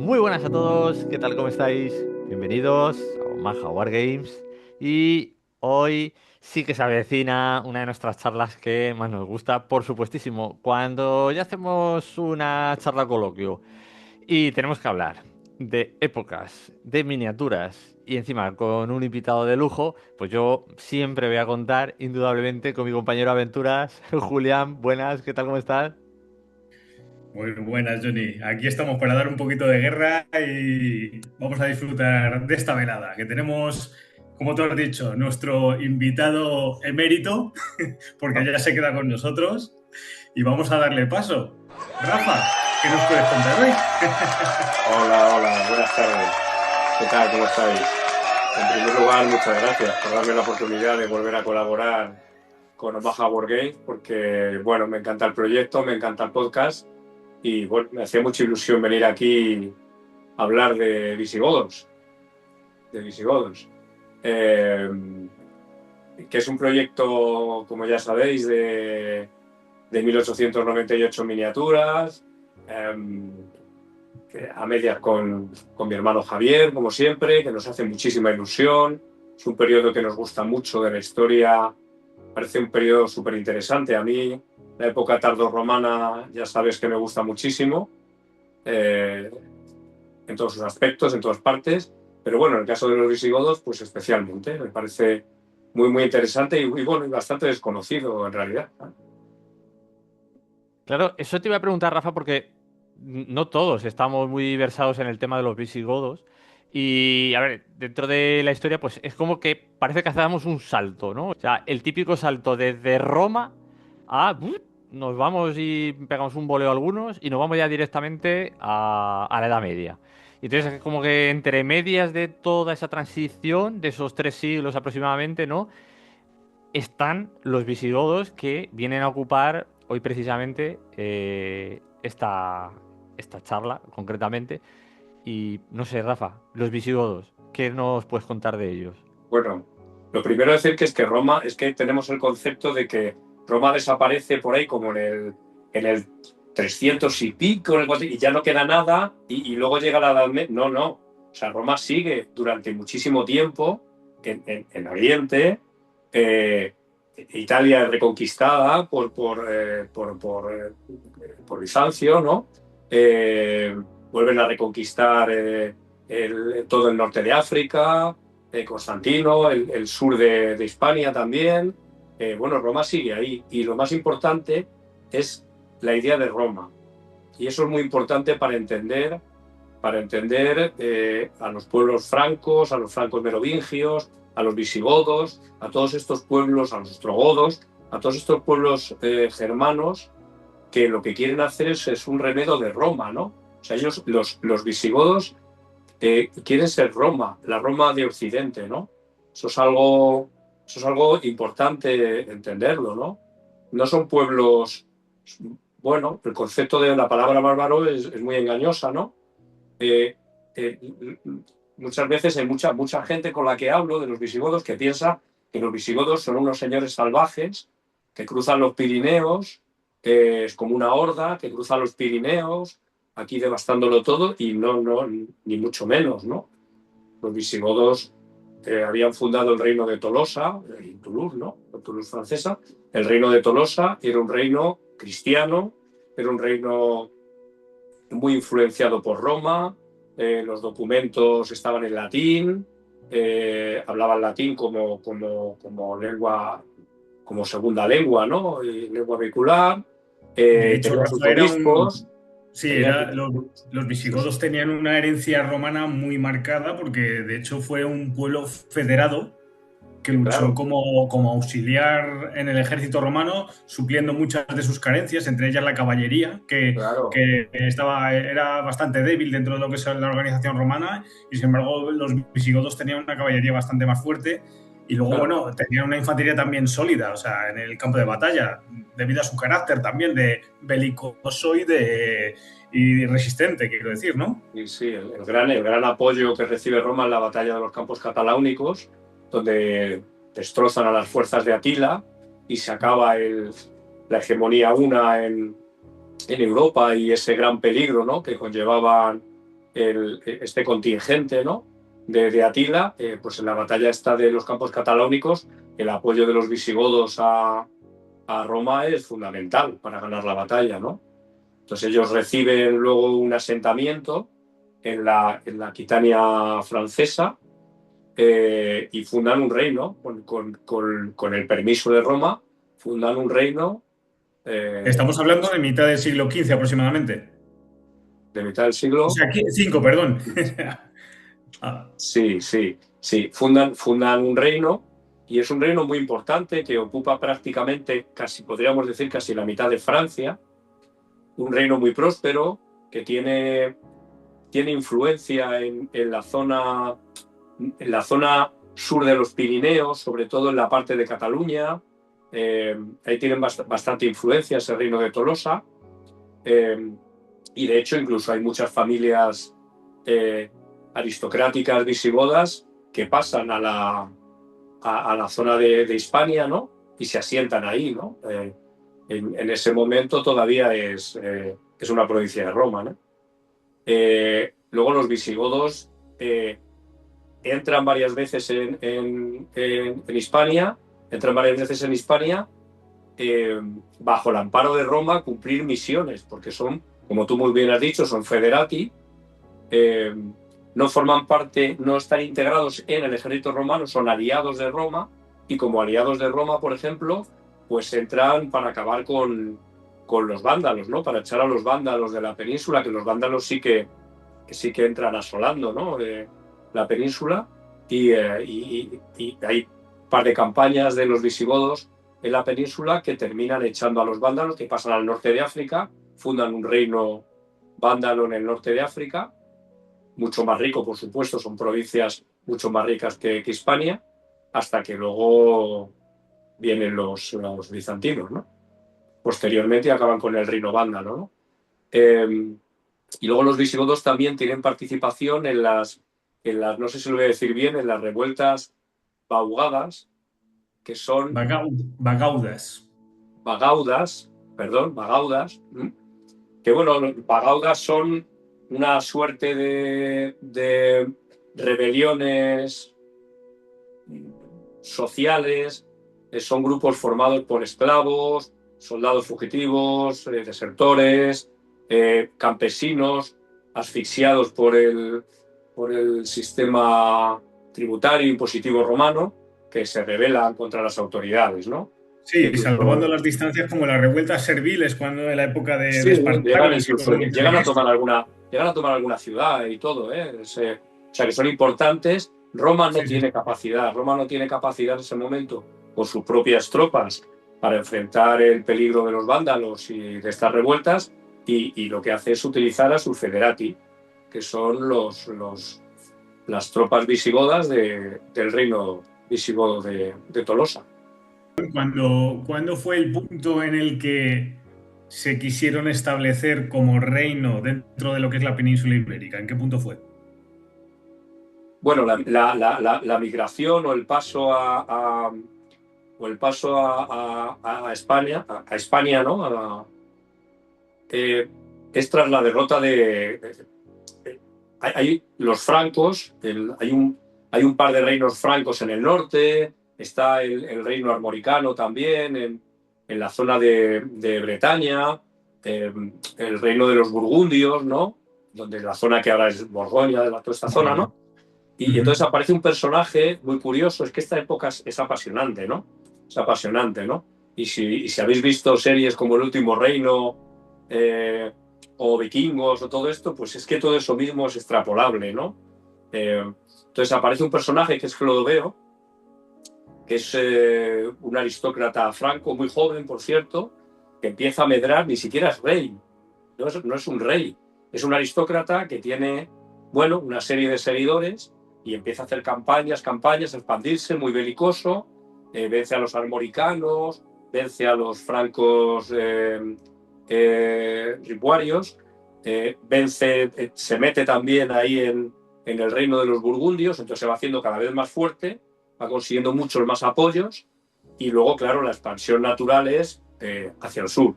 Muy buenas a todos, ¿qué tal? ¿Cómo estáis? Bienvenidos a Omaha Wargames. Y hoy sí que se avecina una de nuestras charlas que más nos gusta, por supuestísimo, cuando ya hacemos una charla coloquio y tenemos que hablar de épocas, de miniaturas y encima con un invitado de lujo, pues yo siempre voy a contar indudablemente con mi compañero de aventuras, Julián. Buenas, ¿qué tal? ¿Cómo estás? Muy buenas, Johnny. Aquí estamos para dar un poquito de guerra y vamos a disfrutar de esta velada, que tenemos, como tú has dicho, nuestro invitado emérito, porque ya se queda con nosotros, y vamos a darle paso. Rafa, ¿qué nos puedes contar hoy? Hola, hola, buenas tardes. ¿Qué tal? ¿Cómo estáis? En primer lugar, muchas gracias por darme la oportunidad de volver a colaborar con Omaha Wargames, porque, bueno, me encanta el proyecto, me encanta el podcast y, bueno, me hacía mucha ilusión venir aquí a hablar de visigodos, eh, que es un proyecto, como ya sabéis, de 1898 miniaturas, a medias con mi hermano Javier, como siempre, que nos hace muchísima ilusión. Es un periodo que nos gusta mucho de la historia, parece un periodo súper interesante. A mí, la época tardorromana, ya sabes que me gusta muchísimo, eh, en todos sus aspectos, en todas partes, pero bueno, en el caso de los visigodos, pues especialmente, me parece muy, muy interesante y bueno, y bastante desconocido en realidad. Claro, eso te iba a preguntar, Rafa, porque no todos estamos muy versados en el tema de los visigodos. Y, a ver, dentro de la historia, pues es como que parece que hacemos un salto, ¿no? O sea, el típico salto desde Roma a... Nos vamos y pegamos un boleo a algunos y nos vamos ya directamente a la Edad Media. Y entonces es como que entre medias de toda esa transición, de esos 3 siglos aproximadamente, ¿no? Están los visigodos que vienen a ocupar hoy precisamente esta charla concretamente. Y no sé, Rafa, los visigodos, ¿qué nos puedes contar de ellos? Bueno, lo primero decir que es que Roma, es que tenemos el concepto de que Roma desaparece por ahí como en el 300 y pico, y ya no queda nada, y luego llega la Edad Media. No, no. O sea, Roma sigue durante muchísimo tiempo en Oriente. eh, Italia es reconquistada por Bizancio, ¿no? Eh, Vuelven a reconquistar todo el norte de África, Constantino, el sur de Hispania también. Bueno, Roma sigue ahí. Y lo más importante es la idea de Roma. Y eso es muy importante para entender a los pueblos francos, a los francos merovingios, a los visigodos, a todos estos pueblos, a los ostrogodos, a todos estos pueblos germanos que lo que quieren hacer es un remedo de Roma, ¿no? O sea, ellos, los visigodos, quieren ser Roma, la Roma de Occidente, ¿no? Eso es algo, eso es algo importante entenderlo, ¿no? No son pueblos, bueno, el concepto de la palabra bárbaro es muy engañosa, ¿no? Eh, eh, Muchas veces hay mucha gente con la que hablo de los visigodos que piensa que los visigodos son unos señores salvajes que cruzan los Pirineos, es como una horda que cruza los Pirineos, aquí devastándolo todo, y no, no, ni mucho menos, ¿no? Los visigodos habían fundado el reino de Tolosa, en Toulouse, ¿no? Toulouse francesa. El reino de Tolosa era un reino cristiano, era un reino muy influenciado por Roma, los documentos estaban en latín, hablaban latín como lengua, como segunda lengua, ¿no? Lengua vehicular, De hecho, tenían sus Rafa era un... obispos, Sí, tenían los sus... visigodos tenían una herencia romana muy marcada porque de hecho fue un pueblo federado que luchó Claro, como auxiliar en el ejército romano, supliendo muchas de sus carencias, entre ellas la caballería, claro, que era bastante débil dentro de lo que es la organización romana, y sin embargo los visigodos tenían una caballería bastante más fuerte, y luego, claro. bueno, tenían una infantería también sólida, o sea, en el campo de batalla, debido a su carácter también de belicoso y resistente, quiero decir, ¿no? Y sí, el gran apoyo que recibe Roma en la batalla de los Campos Cataláunicos, donde destrozan a las fuerzas de Atila y se acaba la hegemonía una en Europa y ese gran peligro, ¿no? Que conllevaban este contingente, ¿no?, de Atila, pues en la batalla esta de los campos cataláunicos, el apoyo de los visigodos a Roma es fundamental para ganar la batalla, ¿no? Entonces ellos reciben luego un asentamiento en la Aquitania francesa, y fundan un reino con el permiso de Roma, fundan un reino. Estamos hablando de mitad del siglo XV aproximadamente. De mitad del siglo. O sea, cinco, perdón. Sí. Fundan un reino, y es un reino muy importante que ocupa prácticamente, casi podríamos decir, casi la mitad de Francia. Un reino muy próspero que tiene influencia en la zona sur de los Pirineos, sobre todo en la parte de Cataluña. Ahí tienen bastante influencia ese reino de Tolosa. Y de hecho incluso hay muchas familias aristocráticas visigodas que pasan a la zona de Hispania, ¿no?, y se asientan ahí, ¿no? En ese momento todavía es una provincia de Roma, ¿no? Luego los visigodos entran varias veces en Hispania, bajo el amparo de Roma, a cumplir misiones, porque son, como tú muy bien has dicho, son federati, no forman parte, no están integrados en el ejército romano, son aliados de Roma, y como aliados de Roma, por ejemplo, pues entran para acabar con los vándalos, ¿no?, para echar a los vándalos de la península, que los vándalos sí que entran asolando, ¿no?, la península, y hay un par de campañas de los visigodos en la península que terminan echando a los vándalos, que pasan al norte de África, fundan un reino vándalo en el norte de África, mucho más rico, por supuesto, son provincias mucho más ricas que Hispania, hasta que luego vienen los bizantinos, ¿no? Posteriormente acaban con el reino vándalo, ¿no? Y luego los visigodos también tienen participación en las, no sé si lo voy a decir bien, en las revueltas baugadas, que son... Bagaudas. Bagaudas, que bueno, los bagaudas son una suerte de rebeliones sociales, son grupos formados por esclavos, soldados fugitivos, desertores, campesinos asfixiados por el sistema tributario impositivo romano, que se rebelan contra las autoridades, ¿no? Sí, salvando las distancias, como las revueltas serviles cuando en la época de Espartaco. Llegan a tomar alguna ciudad y todo, ¿eh? O sea, que son importantes. Roma no tiene capacidad en ese momento, con sus propias tropas, para enfrentar el peligro de los vándalos y de estas revueltas, y lo que hace es utilizar a sus federati, que son las tropas visigodas del reino visigodo de Tolosa. ¿Cuándo fue el punto en el que se quisieron establecer como reino dentro de lo que es la península ibérica? ¿En qué punto fue? Bueno, la migración o el paso a España, ¿no? Es tras la derrota hay los francos, hay un par de reinos francos en el norte, está el reino armoricano también en la zona de Bretaña, el reino de los burgundios, ¿no?, donde la zona que ahora es Borgoña, toda esta zona, ¿no? Y entonces aparece un personaje muy curioso. Es que esta época es apasionante, ¿no? Es apasionante, ¿no? Y si habéis visto series como El Último Reino, o Vikingos o todo esto, pues es que todo eso mismo es extrapolable, ¿no? Entonces aparece un personaje que es Clodoveo, que es un aristócrata franco, muy joven, por cierto, que empieza a medrar. Ni siquiera es rey, no es un rey, es un aristócrata que tiene, bueno, una serie de seguidores, y empieza a hacer campañas, a expandirse, muy belicoso, vence a los armoricanos, vence a los francos ripuarios, se mete también ahí en el reino de los burgundios, entonces se va haciendo cada vez más fuerte, va consiguiendo muchos más apoyos, y luego, claro, la expansión natural es hacia el sur.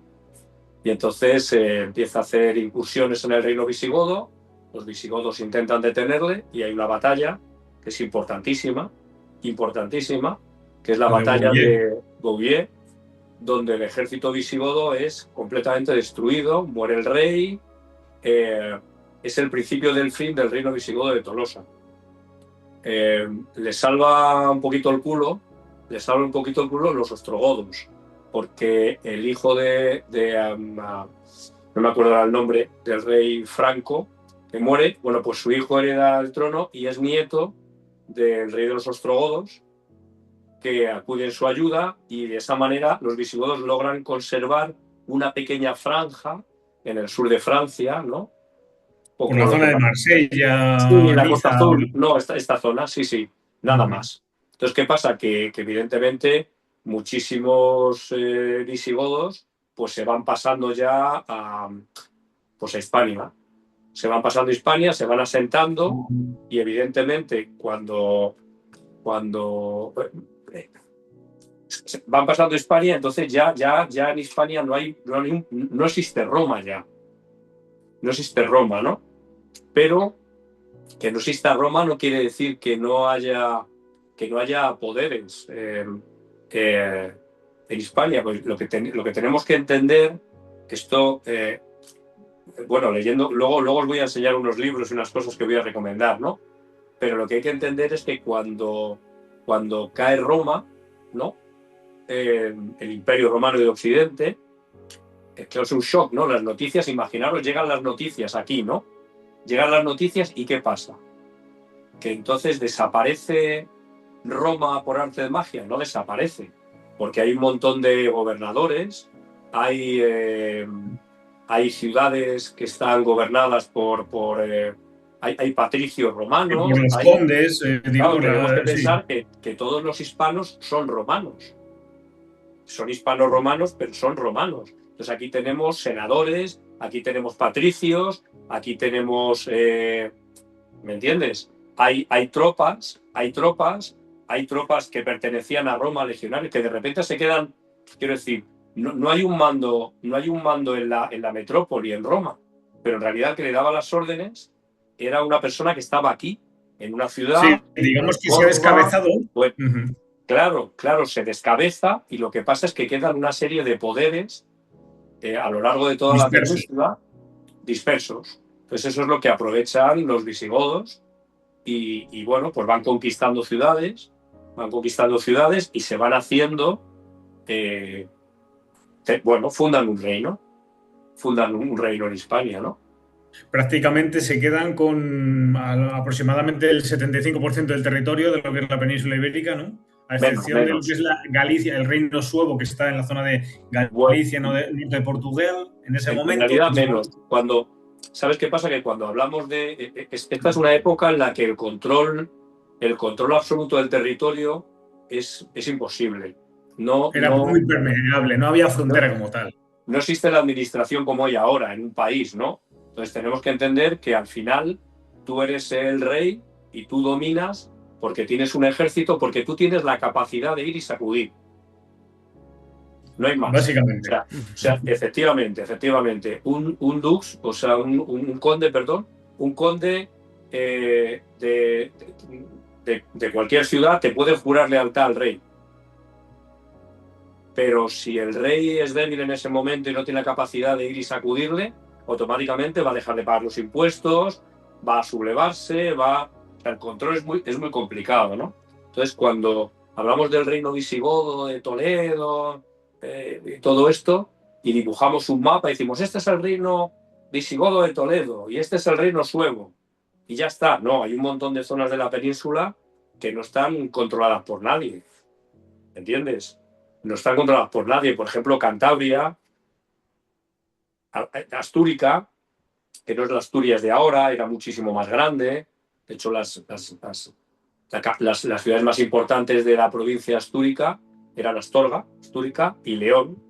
Y entonces empieza a hacer incursiones en el reino visigodo, Los visigodos intentan detenerle y hay una batalla que es importantísima, importantísima, que es la batalla de Gouvier, donde el ejército visigodo es completamente destruido, muere el rey, es el principio del fin del reino visigodo de Tolosa. Le salva un poquito el culo los ostrogodos, porque el hijo no me acuerdo el nombre, del rey Franco, que muere, bueno, pues su hijo hereda el trono y es nieto del rey de los ostrogodos, que acude en su ayuda, y de esa manera los visigodos logran conservar una pequeña franja en el sur de Francia, ¿no? Por la zona de Marsella, sí, la Costa Niza. Azul, no, esta zona, sí, nada más. Entonces, ¿qué pasa? Que evidentemente muchísimos visigodos pues se van pasando ya pues a Hispania. Se van pasando a Hispania, se van asentando, y evidentemente cuando van pasando a Hispania, entonces ya en Hispania no existe Roma ya. No existe Roma, ¿no? Pero que no exista Roma no quiere decir que no haya poderes en Hispania. Pues lo que tenemos que entender, esto, bueno, leyendo, luego os voy a enseñar unos libros y unas cosas que voy a recomendar, ¿no? Pero lo que hay que entender es que cuando cae Roma, ¿no? El Imperio Romano de Occidente, que es un shock, ¿no? Las noticias, imaginaros, llegan las noticias aquí, ¿no? Llegan las noticias y ¿qué pasa? Que entonces desaparece Roma por arte de magia. No desaparece, porque hay un montón de gobernadores, hay ciudades que están gobernadas hay patricios romanos. Por los condes, claro, tenemos que pensar que todos los hispanos son romanos. Son hispanos-romanos, pero son romanos. Entonces aquí tenemos senadores, aquí tenemos patricios, aquí tenemos... ¿me entiendes? Hay tropas que pertenecían a Roma, legionarios, que de repente se quedan, quiero decir, no hay un mando en la metrópoli, en Roma, pero en realidad el que le daba las órdenes era una persona que estaba aquí, en una ciudad. Sí, digamos que se ha descabezado. Pues, claro, se descabeza, y lo que pasa es que quedan una serie de poderes a lo largo de toda la península dispersos. Entonces eso es lo que aprovechan los visigodos y bueno, pues van conquistando ciudades y se van haciendo, fundan un reino en Hispania, ¿no? Prácticamente se quedan con aproximadamente el 75% del territorio de lo que es la península ibérica, ¿no? A excepción de lo que es la Galicia, el reino suevo, que está en la zona de Galicia, norte de Portugal, en ese momento. En realidad menos. ¿Sabes qué pasa? Que cuando hablamos de... Esta es una época en la que el control absoluto del territorio es imposible. Era muy permeable, no había frontera como tal. No existe la administración como hay ahora en un país, ¿no? Entonces tenemos que entender que al final tú eres el rey y tú dominas porque tienes un ejército, porque tú tienes la capacidad de ir y sacudir. No hay más. Básicamente. O sea, efectivamente, un dux, o sea, un conde de cualquier ciudad te puede jurar lealtad al rey. Pero si el rey es débil en ese momento y no tiene la capacidad de ir y sacudirle, automáticamente va a dejar de pagar los impuestos, va a sublevarse, o sea, el control es muy complicado, ¿no? Entonces, cuando hablamos del reino visigodo, de Toledo, y todo esto, y dibujamos un mapa y decimos, este es el reino visigodo de Toledo y este es el reino suevo, y ya está. No, hay un montón de zonas de la península que no están controladas por nadie, ¿entiendes? No están controladas por nadie. Por ejemplo, Cantabria, Astúrica, que no es la Asturias de ahora, era muchísimo más grande. De hecho, las ciudades más importantes de la provincia astúrica eran Astorga, Astúrica y León,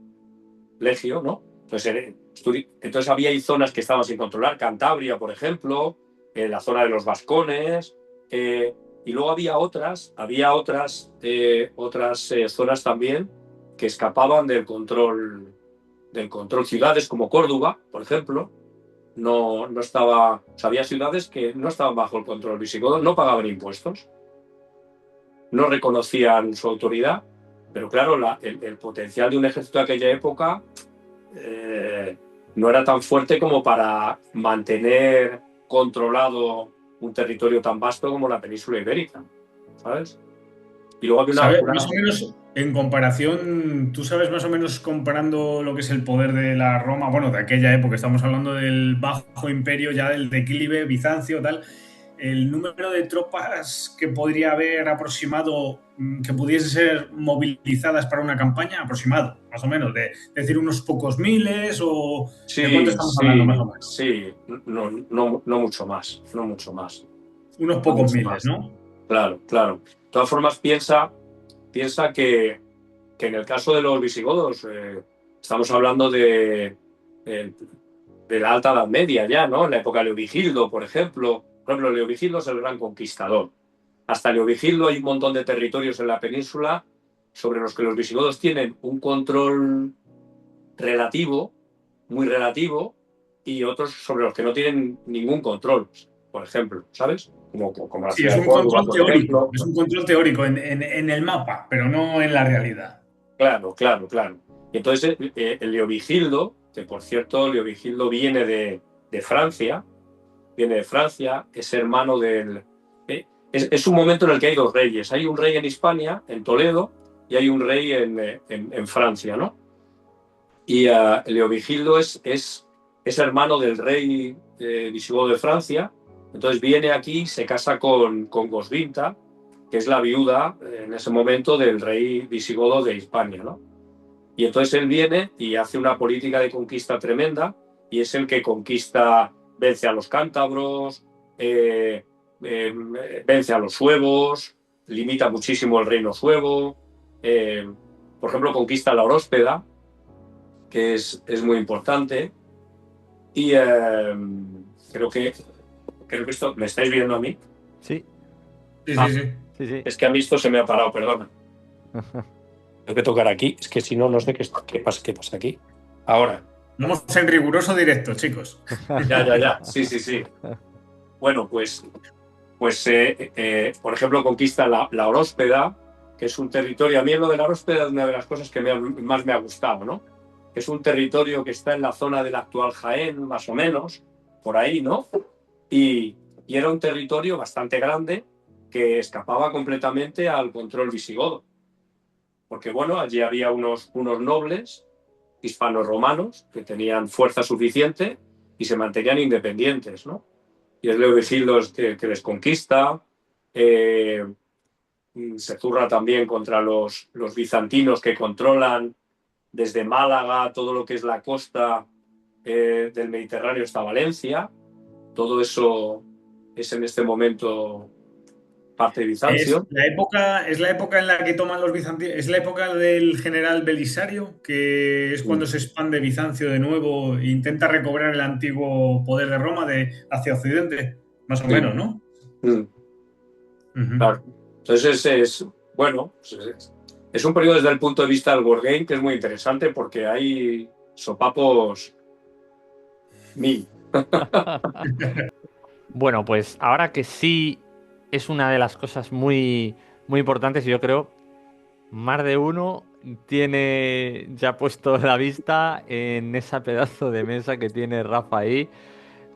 Legio, ¿no? Entonces había zonas que estaban sin controlar, Cantabria, por ejemplo, la zona de los vascones, y luego había otras zonas también que escapaban del control, ciudades como Córdoba, por ejemplo, no estaba, o sea, había ciudades que no estaban bajo el control visigodo, no pagaban impuestos, no reconocían su autoridad, pero claro, el potencial de un ejército de aquella época no era tan fuerte como para mantener controlado un territorio tan vasto como la península ibérica, ¿sabes? Y luego había ¿Sabes? Más o menos, en comparación, tú sabes más o menos comparando lo que es el poder de la Roma, bueno, de aquella época, estamos hablando del Bajo Imperio, ya del declive, Bizancio, tal, el número de tropas que podría haber aproximado, que pudiese ser movilizadas para una campaña, aproximado, más o menos, de decir unos pocos miles o de cuánto Sí, estamos hablando, más o sí, menos. sí, no mucho más, no mucho más, Unos no pocos mucho miles, más. ¿no? Claro, claro. De todas formas, piensa que en el caso de los visigodos estamos hablando eh, de la Alta Edad Media ya, ¿no? En la época de Leovigildo, por ejemplo. Por ejemplo, Leovigildo es el gran conquistador. Hasta Leovigildo hay un montón de territorios en la península sobre los que los visigodos tienen un control relativo, muy relativo, y otros sobre los que no tienen ningún control, por ejemplo, ¿sabes? Como la Sí, ciudad de Córdoba, por ejemplo. es un control teórico en el mapa, pero no en la realidad. Claro, claro, claro. Y entonces el Leovigildo, que por cierto, Leovigildo viene de Francia, es hermano del... es un momento en el que hay dos reyes. Hay un rey en Hispania, en Toledo, y hay un rey en Francia, ¿no? Y Leovigildo es hermano del rey visigodo de Francia. Entonces viene aquí, se casa con Goswinta, que es la viuda en ese momento del rey visigodo de Hispania, ¿no? Y entonces él viene y hace una política de conquista tremenda y es el que conquista, vence a los cántabros, vence a los suevos, limita muchísimo el reino suevo, eh, por ejemplo, conquista la Oróspeda, que es muy importante. Y creo que esto, ¿me estáis viendo a mí? Sí, Sí, Ah, sí, sí. sí, sí. es que a mí esto se me ha parado, perdona. Tengo que tocar aquí, es que si no, no sé qué pasa aquí. Ahora. Vamos en riguroso directo, chicos. Ya. Sí. Bueno, por ejemplo, conquista la Oróspeda, que es un territorio, a mí lo de la Oróspeda es una de las cosas que más me ha gustado, ¿no? Es un territorio que está en la zona del actual Jaén, más o menos, por ahí, ¿no? Y, y era un territorio bastante grande que escapaba completamente al control visigodo. Porque, bueno, allí había unos nobles hispano-romanos que tenían fuerza suficiente y se mantenían independientes, ¿no? Y es Leovigildo que les conquista, eh, se zurra también contra los bizantinos que controlan desde Málaga todo lo que es la costa del Mediterráneo hasta Valencia. Todo eso es en este momento parte de Bizancio. Es la época en la que toman los bizantinos, es la época del general Belisario, que es cuando Mm, se expande Bizancio de nuevo e intenta recobrar el antiguo poder de Roma hacia Occidente, más o sí. menos, ¿no? Mm, Ujú. claro. Entonces bueno, es un periodo desde el punto de vista del wargame que es muy interesante porque hay sopapos mil. Bueno, pues ahora que sí es una de las cosas muy, muy importantes, y yo creo, más de uno tiene ya puesto la vista en esa pedazo de mesa que tiene Rafa ahí.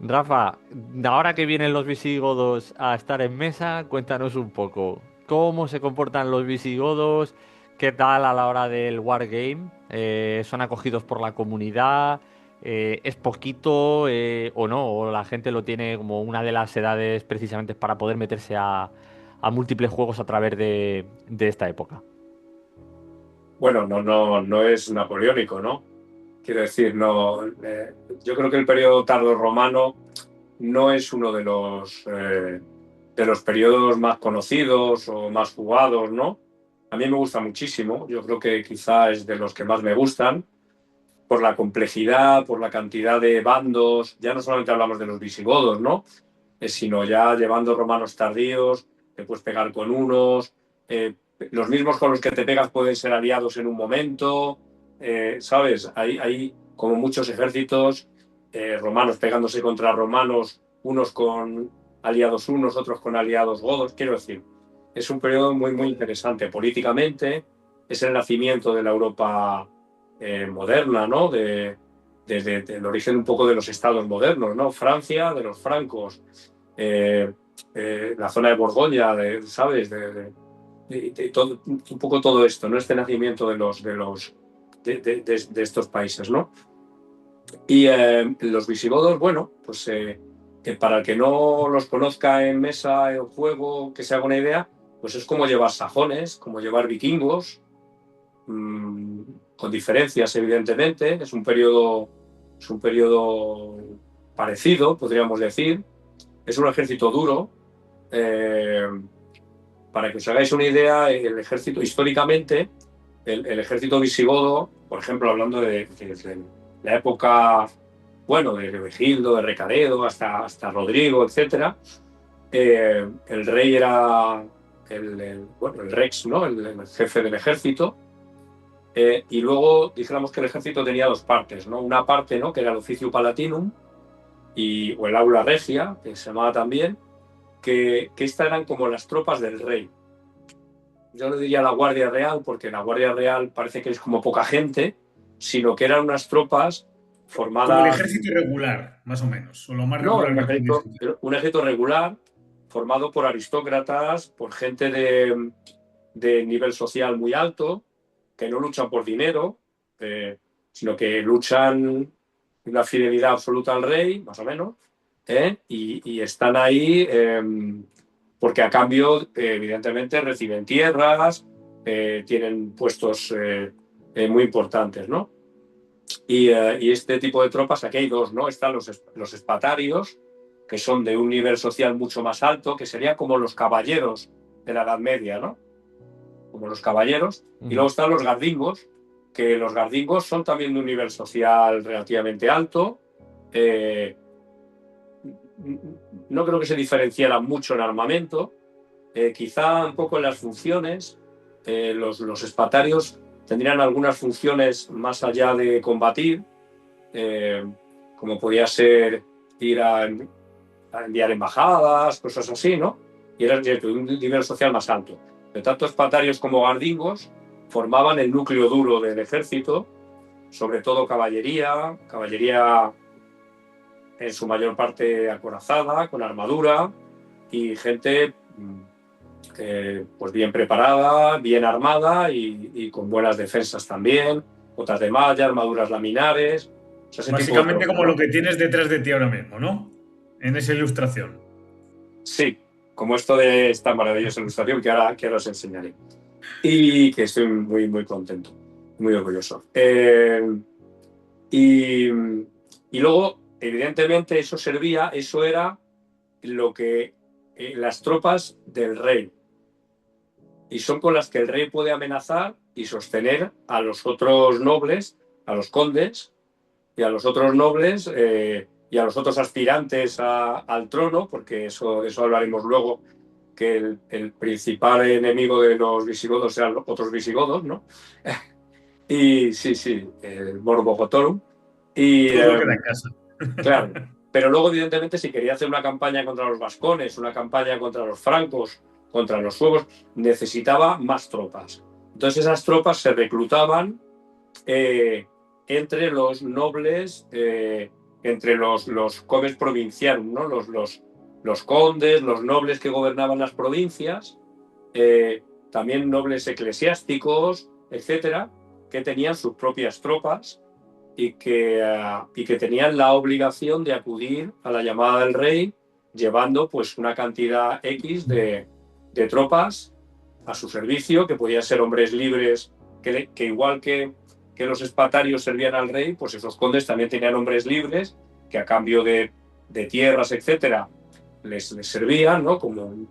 Rafa, ahora que vienen los visigodos a estar en mesa, cuéntanos un poco cómo se comportan los visigodos, qué tal a la hora del wargame, son acogidos por la comunidad, es poquito o no, o la gente lo tiene como una de las edades precisamente para poder meterse a múltiples juegos a través de esta época. Bueno, no es napoleónico, ¿no? Quiero decir, no. Yo creo que el periodo tardorromano no es uno de los periodos más conocidos o más jugados, ¿no? A mí me gusta muchísimo. Yo creo que quizá es de los que más me gustan por la complejidad, por la cantidad de bandos. Ya no solamente hablamos de los visigodos, ¿no? Sino ya llevando romanos tardíos, te puedes pegar con unos, los mismos con los que te pegas pueden ser aliados en un momento, ¿sabes? Hay como muchos ejércitos, romanos pegándose contra romanos, unos con aliados unos, otros con aliados godos. Quiero decir, es un periodo muy, muy interesante políticamente. Es el nacimiento de la Europa moderna, ¿no? Desde el origen un poco de los estados modernos, ¿no? Francia, de los francos, la zona de Borgoña, ¿sabes? De todo, un poco todo esto, ¿no? Este nacimiento de estos países, ¿no? Y los visigodos, bueno, pues para el que no los conozca en mesa, en juego, que se haga una idea, pues es como llevar sajones, como llevar vikingos, con diferencias, evidentemente. Es un periodo parecido, podríamos decir. Es un ejército duro. Para que os hagáis una idea, el ejército, históricamente, el ejército visigodo, por ejemplo, hablando de la época, bueno, de Regildo, de Recaredo, hasta Rodrigo, etc., el rey era el rex, ¿no? El jefe del ejército. Y luego dijéramos que el ejército tenía dos partes, ¿no? Una parte, ¿no?, que era el Officium Palatinum, o el Aula Regia, que se llamaba también, que estas eran como las tropas del rey. Yo no diría la Guardia Real, porque la Guardia Real parece que es como poca gente, sino que eran unas tropas formadas... Como el ejército irregular, más o menos, o lo más No, regular que un ejército regular, formado por aristócratas, por gente de nivel social muy alto, que no luchan por dinero, sino que luchan una fidelidad absoluta al rey, más o menos, y están ahí porque a cambio, evidentemente, reciben tierras, tienen puestos muy importantes, ¿no? Y este tipo de tropas, aquí hay dos, ¿no? Están los espatarios, que son de un nivel social mucho más alto, que serían como los caballeros de la Edad Media, ¿no? Como los caballeros. Y luego están los gardingos, que los gardingos son también de un nivel social relativamente alto. No creo que se diferenciaran mucho en armamento, quizá un poco en las funciones. Los espatarios tendrían algunas funciones más allá de combatir, como podía ser ir a enviar embajadas, cosas así, ¿no? Y eran de un nivel social más alto. De tanto espatarios como gardingos formaban el núcleo duro del ejército, sobre todo caballería en su mayor parte acorazada, con armadura, y gente pues bien preparada, bien armada y con buenas defensas también, botas de malla, armaduras laminares. O sea, básicamente como lo que tienes detrás de ti ahora mismo, ¿no? En esa ilustración. Sí, como esto de esta maravillosa ilustración que ahora os enseñaré. Y que estoy muy, muy contento, muy orgulloso. Y luego, evidentemente, eso era lo que las tropas del rey. Y son con las que el rey puede amenazar y sostener a los otros nobles, a los condes, y a los otros nobles y a los otros aspirantes al trono, porque eso hablaremos luego, que el principal enemigo de los visigodos eran los otros visigodos, ¿no? Y sí, el Morbogotorum. Y todo queda en casa. claro, pero luego, evidentemente, si quería hacer una campaña contra los vascones, una campaña contra los francos, contra los suevos, necesitaba más tropas. Entonces esas tropas se reclutaban entre los nobles, entre los comes provincianos, ¿no? Los condes, los nobles que gobernaban las provincias, también nobles eclesiásticos, etcétera, que tenían sus propias tropas y que tenían la obligación de acudir a la llamada del rey, llevando pues una cantidad X de tropas a su servicio, que podían ser hombres libres, que igual que los espatarios servían al rey, pues esos condes también tenían hombres libres, que a cambio de tierras, etcétera, les servían, ¿no?, como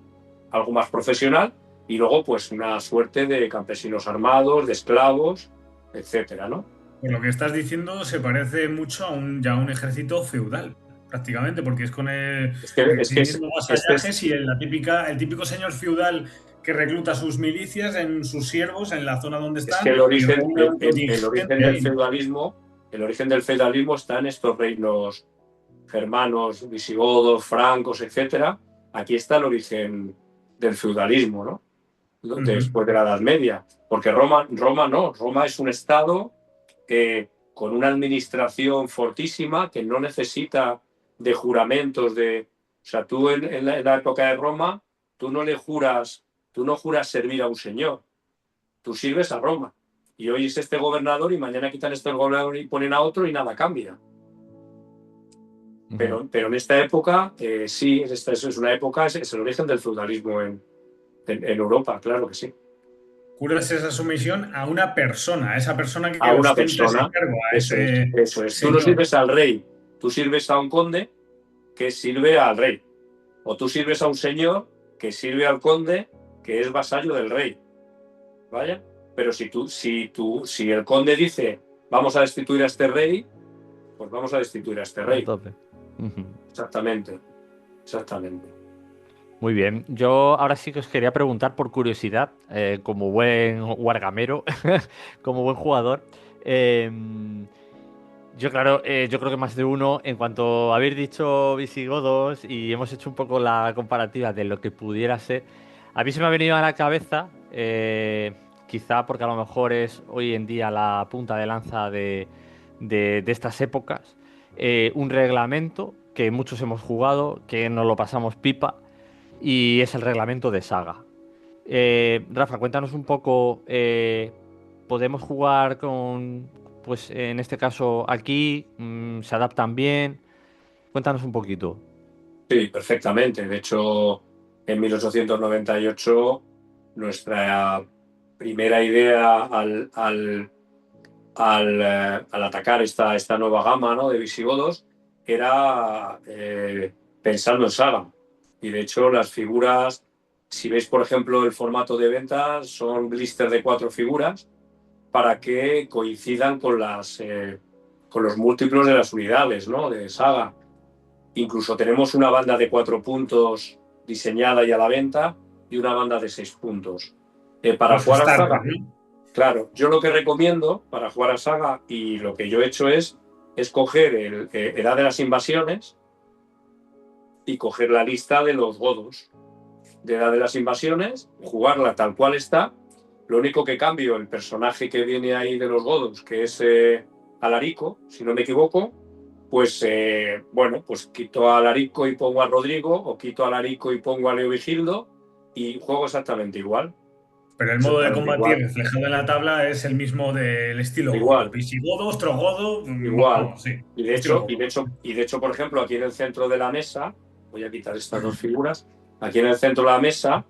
algo más profesional, y luego pues una suerte de campesinos armados, de esclavos, etcétera, ¿no? Por lo que estás diciendo se parece mucho a un ejército feudal, prácticamente, porque es con el mismo vasallajes y el típico señor feudal que recluta a sus milicias en sus siervos en la zona donde están. Es que el origen del feudalismo está en estos reinos germanos, visigodos, francos, etcétera, aquí está el origen del feudalismo, ¿no? Después de la Edad Media. Porque Roma no, Roma es un estado con una administración fortísima que no necesita de juramentos o sea, tú en la época de Roma, tú no juras servir a un señor, tú sirves a Roma. Y hoy es este gobernador y mañana quitan este gobernador y ponen a otro y nada cambia. Pero en esta época, sí, esta es una época, es el origen del feudalismo en Europa, claro que sí. Juras esa sumisión a una persona, a esa persona que A una ostenta ese persona, cargo, a eso ese es. Tú señor. no sirves al rey, tú sirves a un conde que sirve al rey. O tú sirves a un señor que sirve al conde que es vasallo del rey. ¿Vaya? Pero si el conde dice vamos a destituir a este rey, pues vamos a destituir a este rey. Exactamente. Muy bien. Yo ahora sí que os quería preguntar por curiosidad, como buen wargamero, como buen jugador. Yo, claro, yo creo que más de uno, en cuanto habéis dicho visigodos y hemos hecho un poco la comparativa de lo que pudiera ser, a mí se me ha venido a la cabeza, quizá porque a lo mejor es hoy en día la punta de lanza de estas épocas, un reglamento que muchos hemos jugado, que nos lo pasamos pipa, y es el reglamento de Saga. Rafa, cuéntanos un poco, ¿podemos jugar con, pues en este caso aquí, se adaptan bien? Cuéntanos un poquito. Sí, perfectamente. De hecho, en 1898, nuestra primera idea al atacar esta nueva gama, ¿no?, de visigodos era pensando en Saga. Y de hecho, las figuras, si veis, por ejemplo, el formato de venta, son blister de 4 figuras para que coincidan con los múltiplos de las unidades, ¿no?, de Saga. Incluso tenemos una banda de 4 puntos diseñada y a la venta y una banda de 6 puntos. Para Los jugar a starters, Saga, ¿no? claro, yo lo que recomiendo para jugar a Saga y lo que yo he hecho es coger el Edad de las Invasiones y coger la lista de los godos de Edad de las Invasiones, jugarla tal cual está. Lo único que cambio, el personaje que viene ahí de los godos, que es Alarico, si no me equivoco, pues bueno, pues quito a Alarico y pongo a Rodrigo, o quito a Alarico y pongo a Leovigildo, y juego exactamente igual. Pero el modo de combatir reflejado en la tabla es el mismo del estilo godo. Igual. Visigodo, ostrogodo, Igual. vamos, sí. Y de Estilo hecho, godo. por ejemplo, aquí en el centro de la mesa, voy a quitar estas dos figuras, aquí en el centro de la mesa,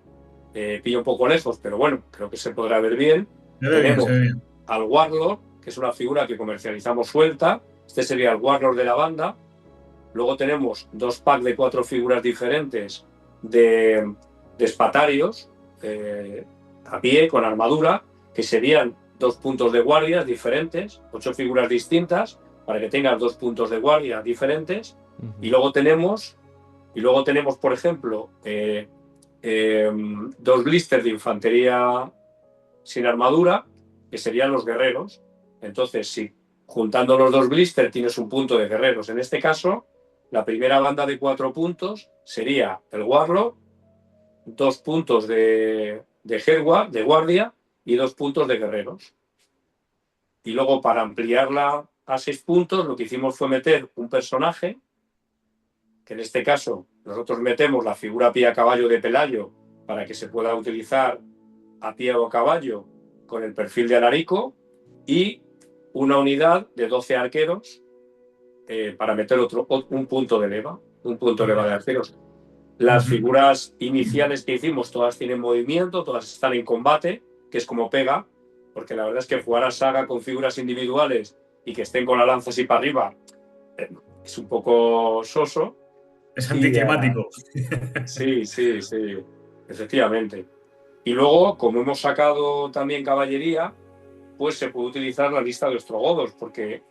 pillo un poco lejos, pero bueno, creo que se podrá ver bien. Se ve bien, se ve bien. Al Warlord, que es una figura que comercializamos suelta. Este sería el Warlord de la banda. Luego tenemos 2 packs de 4 figuras diferentes de espatarios a pie, con armadura, que serían 2 puntos de guardia diferentes, 8 figuras distintas, para que tengas 2 puntos de guardia diferentes. Y luego tenemos, por ejemplo, 2 blisters de infantería sin armadura, que serían los guerreros. Entonces, si juntando los 2 blisters tienes un punto de guerreros, en este caso, la primera banda de 4 puntos sería el Warlock, 2 puntos de Headguard, de guardia, y 2 puntos de guerreros. Y luego, para ampliarla a 6 puntos, lo que hicimos fue meter un personaje, que en este caso nosotros metemos la figura pie a caballo de Pelayo para que se pueda utilizar a pie o a caballo con el perfil de Alarico, y una unidad de 12 arqueros para meter un punto de leva, de arqueros. Las figuras iniciales que hicimos todas tienen movimiento, todas están en combate, que es como pega, porque la verdad es que jugar a Saga con figuras individuales y que estén con la lanza así para arriba es un poco soso. Es anticlimático. Sí, efectivamente. Y luego, como hemos sacado también caballería, pues se puede utilizar la lista de ostrogodos, porque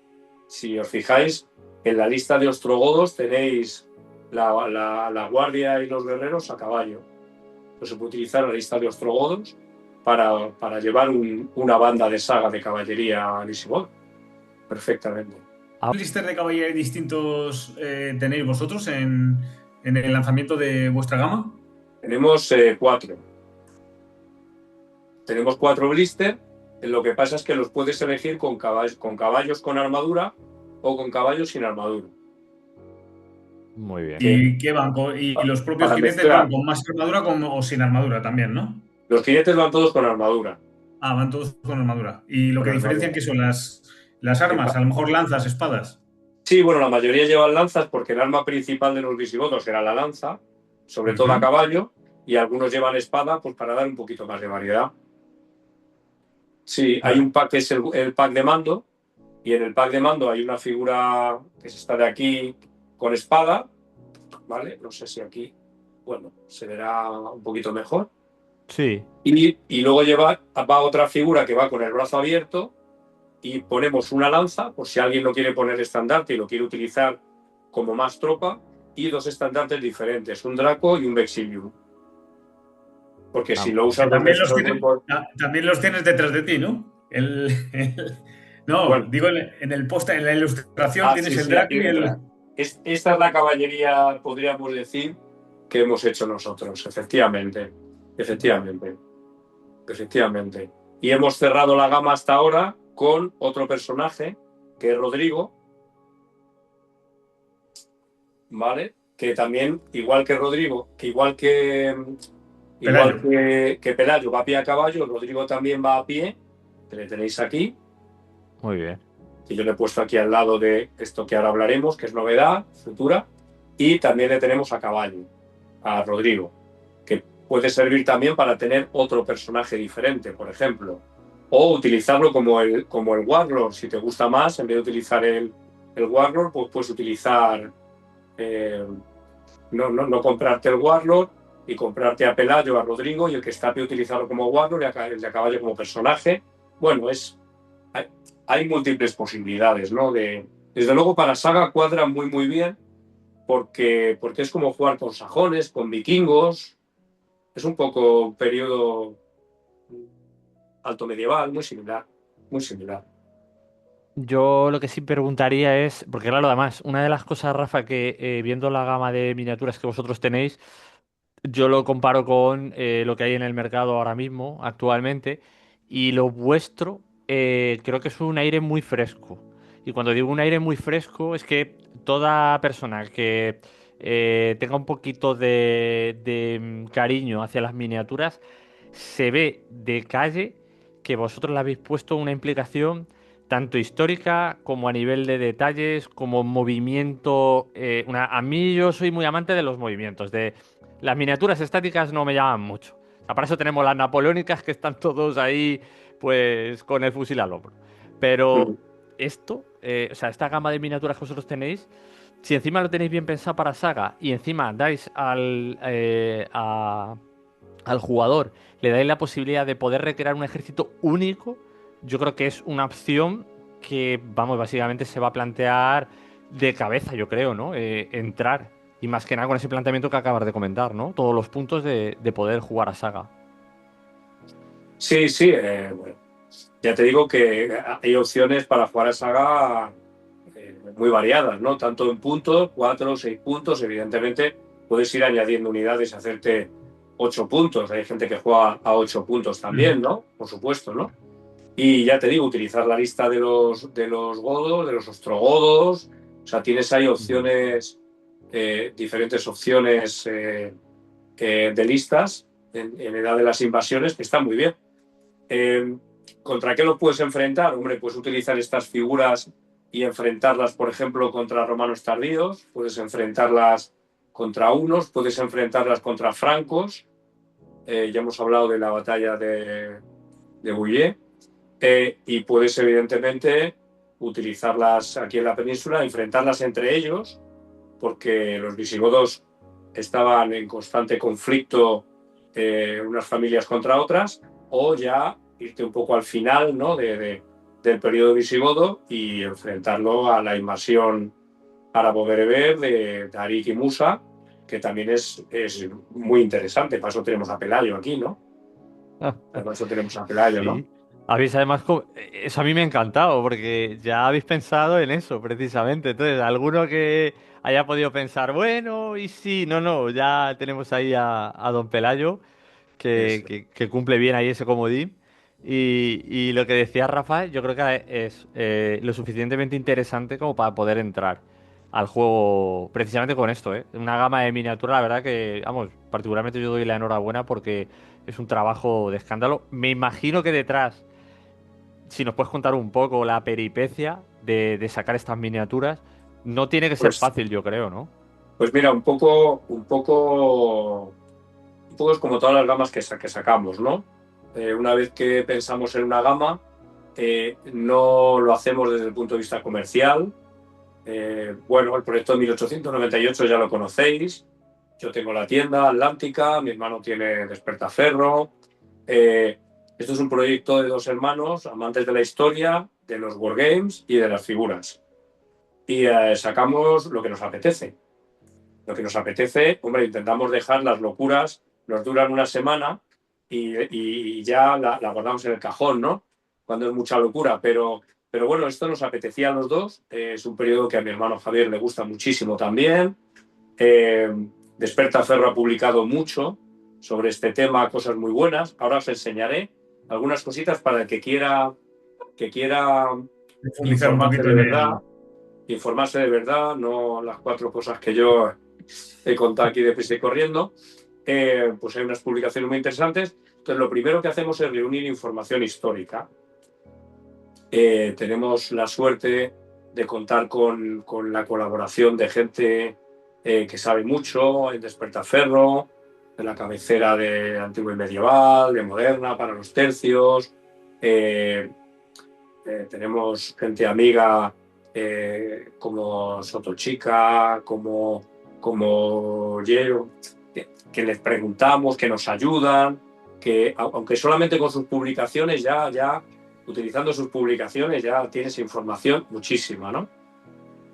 si os fijáis, en la lista de ostrogodos tenéis la guardia y los guerreros a caballo. Pues se puede utilizar la lista de ostrogodos para llevar una banda de Saga de caballería visigoda. Perfectamente. ¿Qué blister de caballería distintos tenéis vosotros en el lanzamiento de vuestra gama? Tenemos 4. Tenemos 4 blister. Lo que pasa es que los puedes elegir con caballos con armadura o con caballos sin armadura. Muy bien. ¿Y qué van? ¿Y los propios Para jinetes mezclar. van con más armadura o sin armadura también, no? Los jinetes van todos con armadura. Ah, van todos con armadura. ¿Y lo Con que diferencian armadura. qué son las armas? A lo mejor lanzas, espadas. Sí, bueno, la mayoría llevan lanzas porque el arma principal de los visigodos era la lanza, sobre todo a caballo, y algunos llevan espada pues para dar un poquito más de variedad. Sí, hay un pack que es el pack de mando, y en el pack de mando hay una figura que es esta de aquí con espada, ¿vale? No sé si aquí, bueno, se verá un poquito mejor. Sí. Y luego va otra figura que va con el brazo abierto y ponemos una lanza, por si alguien lo quiere poner estandarte y lo quiere utilizar como más tropa, y 2 estandartes diferentes, un Draco y un Vexilium. Porque si lo usas También también los tienes detrás de ti, ¿no? No, bueno, digo, en el póster, en la ilustración tienes el Draco aquí y el... Esta es la caballería, podríamos decir, que hemos hecho nosotros, efectivamente. Y hemos cerrado la gama hasta ahora con otro personaje, que es Rodrigo, ¿vale? Que también, igual que Rodrigo, que Pelayo va a pie a caballo, Rodrigo también va a pie, que le tenéis aquí. Muy bien. Que yo le he puesto aquí al lado de esto que ahora hablaremos, que es novedad futura. Y también le tenemos a caballo, a Rodrigo, que puede servir también para tener otro personaje diferente, por ejemplo. O utilizarlo como el Warlord, si te gusta más, en vez de utilizar el Warlord, pues puedes utilizar... no comprarte el Warlord y comprarte a Pelayo, a Rodrigo, y el que está a pie utilizarlo como Warlord y el de a caballo como personaje. Bueno, hay múltiples posibilidades, ¿no? Desde luego para Saga cuadra muy muy bien porque es como jugar con sajones, con vikingos. Es un poco un periodo alto medieval, muy similar, muy similar. Yo lo que sí preguntaría es, porque claro, además, una de las cosas, Rafa, que viendo la gama de miniaturas que vosotros tenéis, yo lo comparo con lo que hay en el mercado ahora mismo, actualmente, y lo vuestro creo que es un aire muy fresco. Y cuando digo un aire muy fresco, es que toda persona que tenga un poquito de cariño hacia las miniaturas, se ve de calle que vosotros le habéis puesto una implicación tanto histórica como a nivel de detalles, como movimiento. A mí yo soy muy amante de los movimientos, de las miniaturas estáticas no me llaman mucho. O sea, para eso tenemos las napoleónicas que están todos ahí, pues, con el fusil al hombro. Pero esto, o sea, esta gama de miniaturas que vosotros tenéis, si encima lo tenéis bien pensado para saga y encima dais al jugador, le dais la posibilidad de poder recrear un ejército único, yo creo que es una opción que, vamos, básicamente se va a plantear de cabeza, yo creo, ¿no? Entrar. Y más que nada con ese planteamiento que acabas de comentar, ¿no? Todos los puntos de poder jugar a saga. Sí, sí. Bueno, ya te digo que hay opciones para jugar a saga muy variadas, ¿no? Tanto en puntos, 4 o 6 puntos, evidentemente puedes ir añadiendo unidades y hacerte 8 puntos. Hay gente que juega a 8 puntos también, ¿no? Por supuesto, ¿no? Y ya te digo, utilizar la lista de los godos, de los ostrogodos. O sea, tienes ahí opciones, diferentes opciones de listas en edad de las invasiones, que están muy bien. ¿Contra qué lo puedes enfrentar? Hombre, puedes utilizar estas figuras y enfrentarlas, por ejemplo, contra romanos tardíos, puedes enfrentarlas contra hunos, puedes enfrentarlas contra francos. Ya hemos hablado de la batalla de Bouillé. Y puedes, evidentemente, utilizarlas aquí en la península, enfrentarlas entre ellos, porque los visigodos estaban en constante conflicto, unas familias contra otras, o ya irte un poco al final, ¿no? del periodo visigodo y enfrentarlo a la invasión árabo-bereber de Tarik y Musa, que también es muy interesante. Para eso tenemos a Pelayo aquí, ¿no? Para eso tenemos a Pelayo, ¿no? Sí. Habéis además, eso a mí me ha encantado, porque ya habéis pensado en eso, precisamente. Entonces, alguno que haya podido pensar, bueno, y sí, no, no, ya tenemos ahí a don Pelayo, Eso. que cumple bien ahí ese comodín. Y lo que decía Rafa, yo creo que es lo suficientemente interesante como para poder entrar al juego precisamente con esto, ¿eh? Una gama de miniatura, la verdad que, vamos, particularmente yo doy la enhorabuena porque es un trabajo de escándalo. Me imagino que detrás, si nos puedes contar un poco la peripecia de sacar estas miniaturas, no tiene que ser Pues, fácil, yo creo, ¿no? pues mira, un poco es como todas las gamas que sacamos, ¿no? Una vez que pensamos en una gama, no lo hacemos desde el punto de vista comercial. Bueno, el proyecto de 1898 ya lo conocéis. Yo tengo la tienda Atlántica, mi hermano tiene Despertaferro. Eh, Esto es un proyecto de dos hermanos, amantes de la historia, de los wargames y de las figuras. Y sacamos lo que nos apetece. Lo que nos apetece, hombre, intentamos dejar las locuras, nos duran una semana y ya la guardamos en el cajón, ¿no? Cuando es mucha locura, pero bueno, esto nos apetecía a los dos. Es un periodo que a mi hermano Javier le gusta muchísimo también. Eh, Despertaferro ha publicado mucho sobre este tema, cosas muy buenas. Ahora os enseñaré algunas cositas para el que quiera Profundizar un informarse poquito de en verdad, el... no las cuatro cosas que yo he contado aquí deprisa y corriendo. Pues hay unas publicaciones muy interesantes. Entonces, lo primero que hacemos es reunir información histórica. Tenemos la suerte de contar con la colaboración de gente que sabe mucho, en Despertaferro, de la cabecera de Antiguo y Medieval, de Moderna, para los tercios. Eh, Tenemos gente amiga como Sotochica, como Yeo, que les preguntamos, que nos ayudan, que aunque solamente con sus publicaciones ya utilizando sus publicaciones ya tienes información muchísima, ¿no?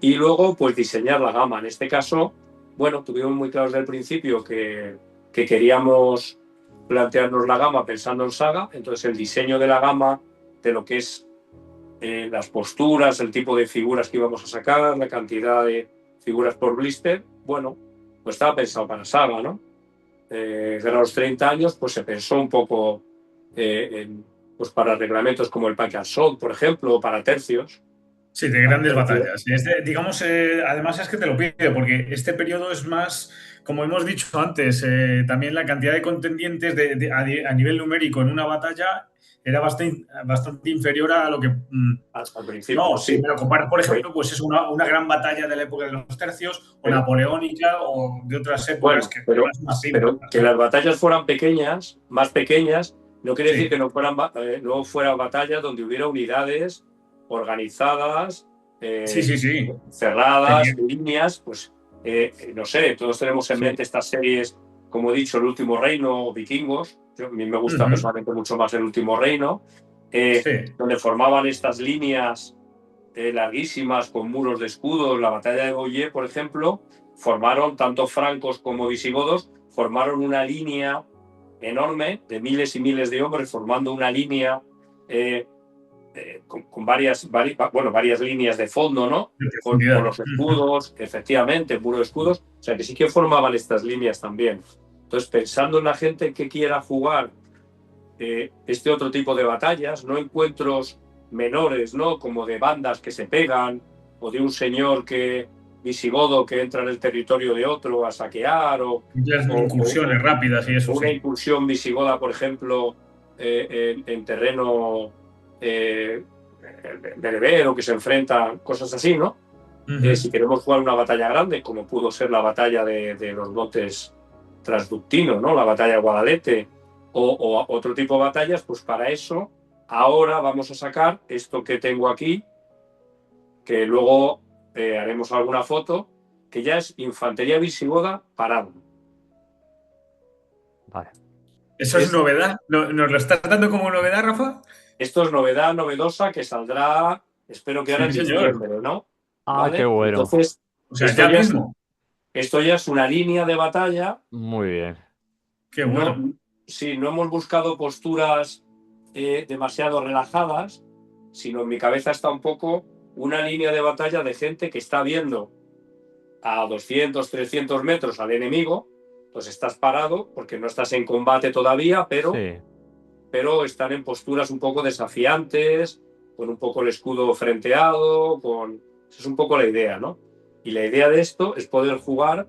Y luego, pues diseñar la gama. En este caso, bueno, tuvimos muy claro desde el principio que queríamos plantearnos la gama pensando en Saga, entonces el diseño de la gama, de lo que es las posturas, el tipo de figuras que íbamos a sacar, la cantidad de figuras por blister, bueno, pues estaba pensado para Saga, ¿no? De los 30 años, pues se pensó un poco pues para reglamentos como el Pack Assault, por ejemplo, o para tercios. Sí, de Para grandes tercios. batallas. Digamos, además es que te lo pide, porque este periodo es más, como hemos dicho antes, también la cantidad de contendientes a nivel numérico en una batalla era bastante inferior a lo que... Al no, principio, si sí. me lo comparas, por ejemplo, pues es una gran batalla de la época de los tercios, o Pero, napoleónica, o de otras épocas bueno, que pero, eran más simples. pero que las batallas fueran pequeñas, más pequeñas, no quiere decir Sí, que no fueran batallas donde hubiera unidades organizadas, sí, eh, sí, sí. cerradas, Tenía, líneas, pues no sé, todos tenemos en Sí. mente estas series, como he dicho, El Último Reino o Vikingos. A mí me gusta Ujú, personalmente mucho más El Último Reino, sí. donde formaban estas líneas larguísimas con muros de escudos. La batalla de Goyer, por ejemplo, formaron tanto francos como visigodos, formaron una línea enorme de miles y miles de hombres formando una línea eh, con varias líneas de fondo, ¿no? De Con profundidad. los Ujú. escudos, efectivamente, el muro de escudos, o sea que sí que formaban estas líneas también. Entonces, pensando en la gente que quiera jugar este otro tipo de batallas, no encuentros menores, ¿no? Como de bandas que se pegan o de un señor visigodo que entra en el territorio de otro a saquear Las o incursiones rápidas y eso, una sí. incursión visigoda, por ejemplo, en terreno bereber que se enfrenta, cosas así, ¿no? Ujú. Si queremos jugar una batalla grande, como pudo ser la batalla de los montes transductinos, ¿no? La batalla de Guadalete o otro tipo de batallas, pues para eso ahora vamos a sacar esto que tengo aquí, que luego haremos alguna foto, que ya es infantería visigoda parada. Vale. ¿Eso es Es, novedad? ¿Nos lo estás dando como novedad, Rafa? Esto es novedad novedosa que saldrá, espero que ahora Sí, en señor. diciembre, ¿no? Ah, qué ¿Vale? bueno. Entonces, O sea, esto ya ya es, mismo. esto ya es una línea de batalla. Qué No, bueno. sí, no hemos buscado posturas demasiado relajadas, sino en mi cabeza está un poco una línea de batalla de gente que está viendo a 200, 300 metros al enemigo, pues estás parado porque no estás en combate todavía, Sí. pero están en posturas un poco desafiantes, con un poco el escudo frenteado, esa es un poco la idea, ¿no? Y la idea de esto es poder jugar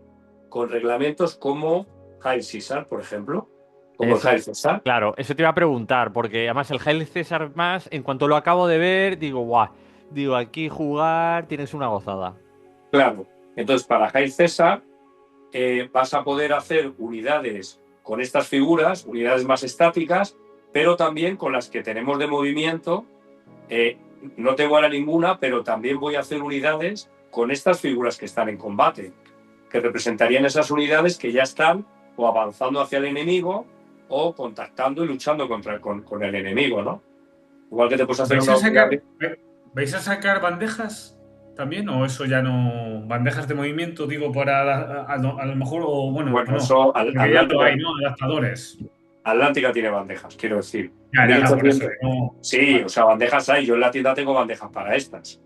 con reglamentos como Hail Caesar, por ejemplo, como el Hail Caesar. Claro, eso te iba a preguntar, porque además el Hail César más, en cuanto lo acabo de ver, digo, guau, digo, aquí jugar tienes una gozada. Claro, entonces para Hail Caesar vas a poder hacer unidades con estas figuras, unidades más estáticas, pero también con las que tenemos de movimiento. No tengo ahora ninguna, pero también voy a hacer unidades con estas figuras que están en combate, que representarían esas unidades que ya están o avanzando hacia el enemigo o contactando y luchando con el enemigo, ¿no? Igual que te puedes hacer una unidad. ¿Vais a sacar bandejas también? ¿O eso ya no? ¿Bandejas de movimiento, digo, para a lo mejor, o bueno, Bueno, no? eso Porque ya lo hay, ¿no? Adaptadores. Atlántica tiene bandejas, quiero decir. Ya, por eso. 1800. No. Sí, Vale, o sea, bandejas hay. Yo en la tienda tengo bandejas para estas.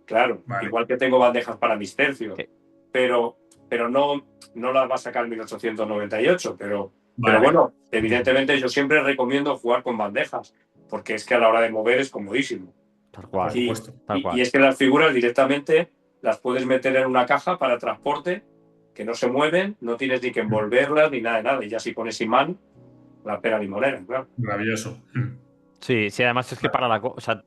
Claro, vale. igual que tengo bandejas para mis tercios. Sí. Pero no las va a sacar 1898. Pero Vale. bueno, evidentemente yo siempre recomiendo jugar con bandejas, porque es que a la hora de mover es comodísimo. Tal Por cual, supuesto. tal cual. Y es que las figuras directamente las puedes meter en una caja para transporte, que no se mueven, no tienes ni que envolverlas ni nada de nada. Y ya si pones imán, la pera limonera, claro. Maravilloso. Sí, sí, además es que para o sea,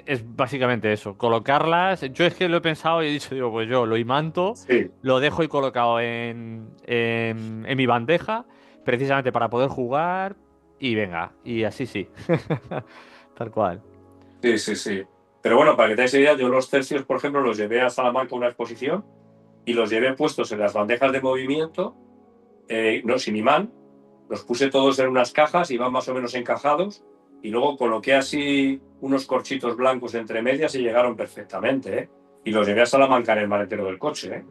es básicamente eso, colocarlas. Yo es que lo he pensado y he dicho, digo, pues yo lo imanto, Sí, lo dejo ahí colocado en mi bandeja, precisamente para poder jugar y venga, y así sí. Tal cual. sí, sí, sí. Pero bueno, para que te des idea, yo los tercios, por ejemplo, los llevé a Salamanca a una exposición y los llevé puestos en las bandejas de movimiento, no sin imán, los puse todos en unas cajas, iban más o menos encajados y luego coloqué así unos corchitos blancos entre medias y llegaron perfectamente, ¿eh? Y los llevé a Salamanca en el maletero del coche, ¿eh?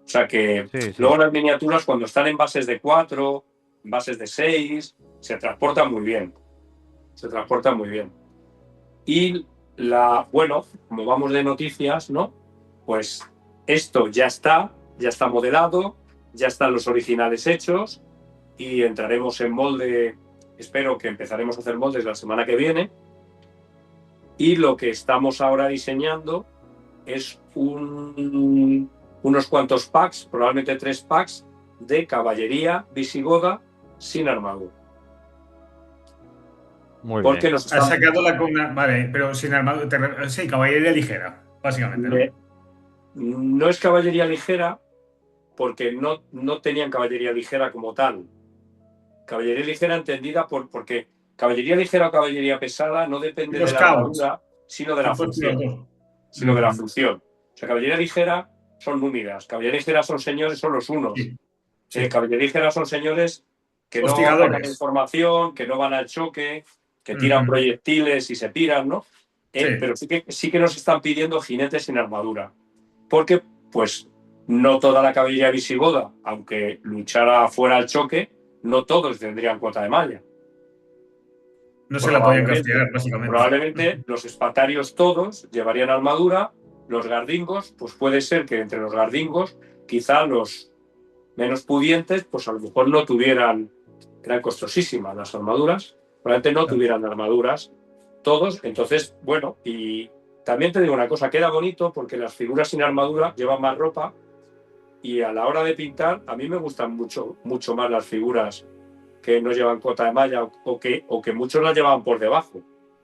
O sea que Sí, sí. luego las miniaturas, cuando están en bases de 4, en bases de 6, se transportan muy bien. Se transportan muy bien. Y bueno, como vamos de noticias, ¿no? Pues esto ya está modelado, ya están los originales hechos y entraremos en molde, espero que empezaremos a hacer moldes la semana que viene. Y lo que estamos ahora diseñando es unos cuantos packs, probablemente 3 packs, de caballería visigoda sin armadura. Muy Porque bien. nos Has están... sacado la columna. Vale, pero sin armadura. Sí, caballería ligera, básicamente, ¿no? No es caballería ligera porque no tenían caballería ligera como tal. Caballería ligera entendida porque caballería ligera o caballería pesada no depende Los de la scouts. armadura, sino de la Han puesto los función. dos. Sino de la función. O sea, caballería ligera son númidas, caballería ligera son señores, son los unos. Sí, sí. Caballería ligera son señores que no Hostigadores. atacan información, que no van al choque, que tiran proyectiles y se piran, ¿no? Sí. Pero sí que nos están pidiendo jinetes sin armadura. Porque, pues, no toda la caballería visigoda, aunque luchara fuera al choque, no todos tendrían cuota de malla. No se la podían castigar, básicamente. Probablemente los espartarios todos llevarían armadura, los gardingos, pues puede ser que entre los gardingos, quizá los menos pudientes, pues a lo mejor no tuvieran, eran costosísimas las armaduras, probablemente no tuvieran armaduras todos. Entonces, bueno, y también te digo una cosa, queda bonito porque las figuras sin armadura llevan más ropa y a la hora de pintar a mí me gustan mucho, mucho más las figuras que no llevan cota de malla o que muchos las llevan por debajo,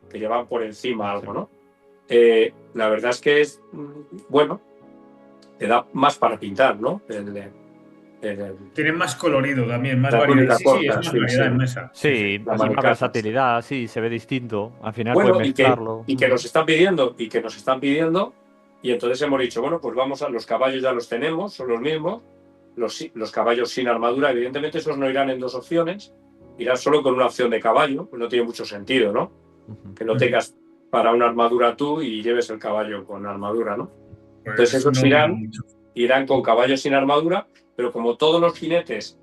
que llevan por encima algo, ¿no? La verdad es que es, bueno, te da más para pintar, ¿no? Tienen más colorido también, más La variedad. túnica Sí, corta, es más variedad en mesa. Sí, La y más manicata. versatilidad, sí, se ve distinto. Al final Bueno, puedes mezclarlo. y que nos están pidiendo, y entonces hemos dicho, bueno, pues vamos a los caballos, ya los tenemos, son los mismos, los caballos sin armadura, evidentemente esos no irán en 2 opciones, irán solo con una opción de caballo, pues no tiene mucho sentido, ¿no? Que no tengas para una armadura tú y lleves el caballo con armadura, ¿no? Pues entonces esos no irán con caballos sin armadura, pero como todos los jinetes,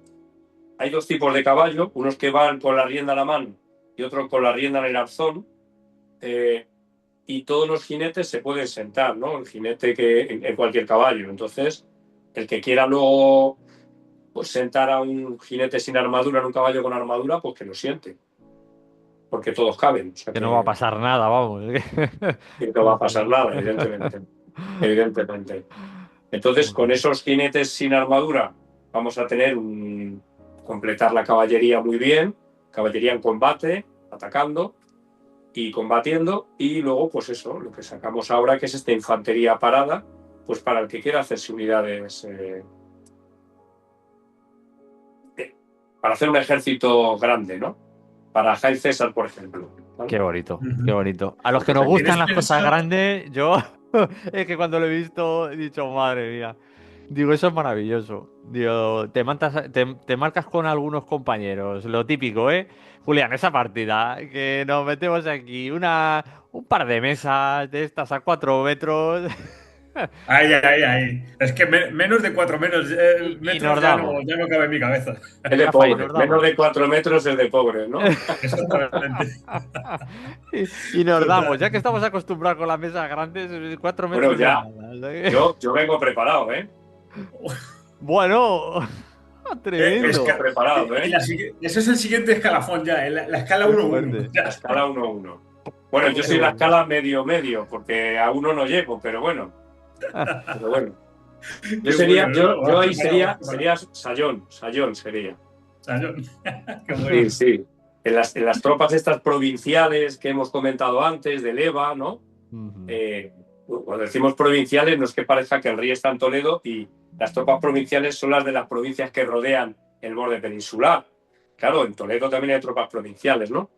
hay 2 tipos de caballo, unos que van con la rienda a la mano y otro con la rienda en el arzón, y todos los jinetes se pueden sentar, ¿no? El jinete en cualquier caballo. Entonces, el que quiera luego pues, sentar a un jinete sin armadura en un caballo con armadura, pues que lo siente, porque todos caben. O sea Que no va a pasar nada, vamos. que no va a pasar nada, evidentemente. Evidentemente. Entonces, con esos jinetes sin armadura, vamos a tener completar la caballería muy bien, caballería en combate, atacando y combatiendo, y luego, pues eso, lo que sacamos ahora, que es esta infantería parada, pues para el que quiera hacerse unidades, para hacer un ejército grande, ¿no? Para Jaime César, por ejemplo. ¿Vale? Qué bonito, qué bonito. A los que nos ¿Tienes gustan las cosas pensado? grandes, yo es que cuando lo he visto he dicho, madre mía. Digo, eso es maravilloso. Digo, te marcas con algunos compañeros, lo típico, ¿eh? Julián, esa partida, que nos metemos aquí, un par de mesas de estas a 4 metros Ay, ay, ay. Es que menos de 4 y nos metros damos. ya no cabe en mi cabeza. Es de Rafa, y pobre, nos menos damos. de 4 metros es de pobre, ¿no? Exactamente. Y nos damos, ya que Total. estamos acostumbrados con las mesas grandes, 4 metros Bueno, es ya, nada. O sea que- yo vengo preparado, ¿eh? Bueno, Es que Vengo tremendo. preparado, ¿eh? ese es el siguiente escalafón ya, la escala Qué 1-1. fuerte. La escala 1-1. Bueno, yo Qué soy la bueno. escala medio-medio, porque a 1 no llego, pero bueno. Pero bueno. Qué bueno, ¿no? Yo Vas ahí preparado, vas preparado. sería Sayón sería. O sea, qué bueno. Sí, sí. En las tropas estas provinciales que hemos comentado antes, de Leva, ¿no? Ujú. Cuando decimos provinciales, no es que parezca que el rey está en Toledo y las tropas provinciales son las de las provincias que rodean el borde peninsular. Claro, en Toledo también hay tropas provinciales, ¿no?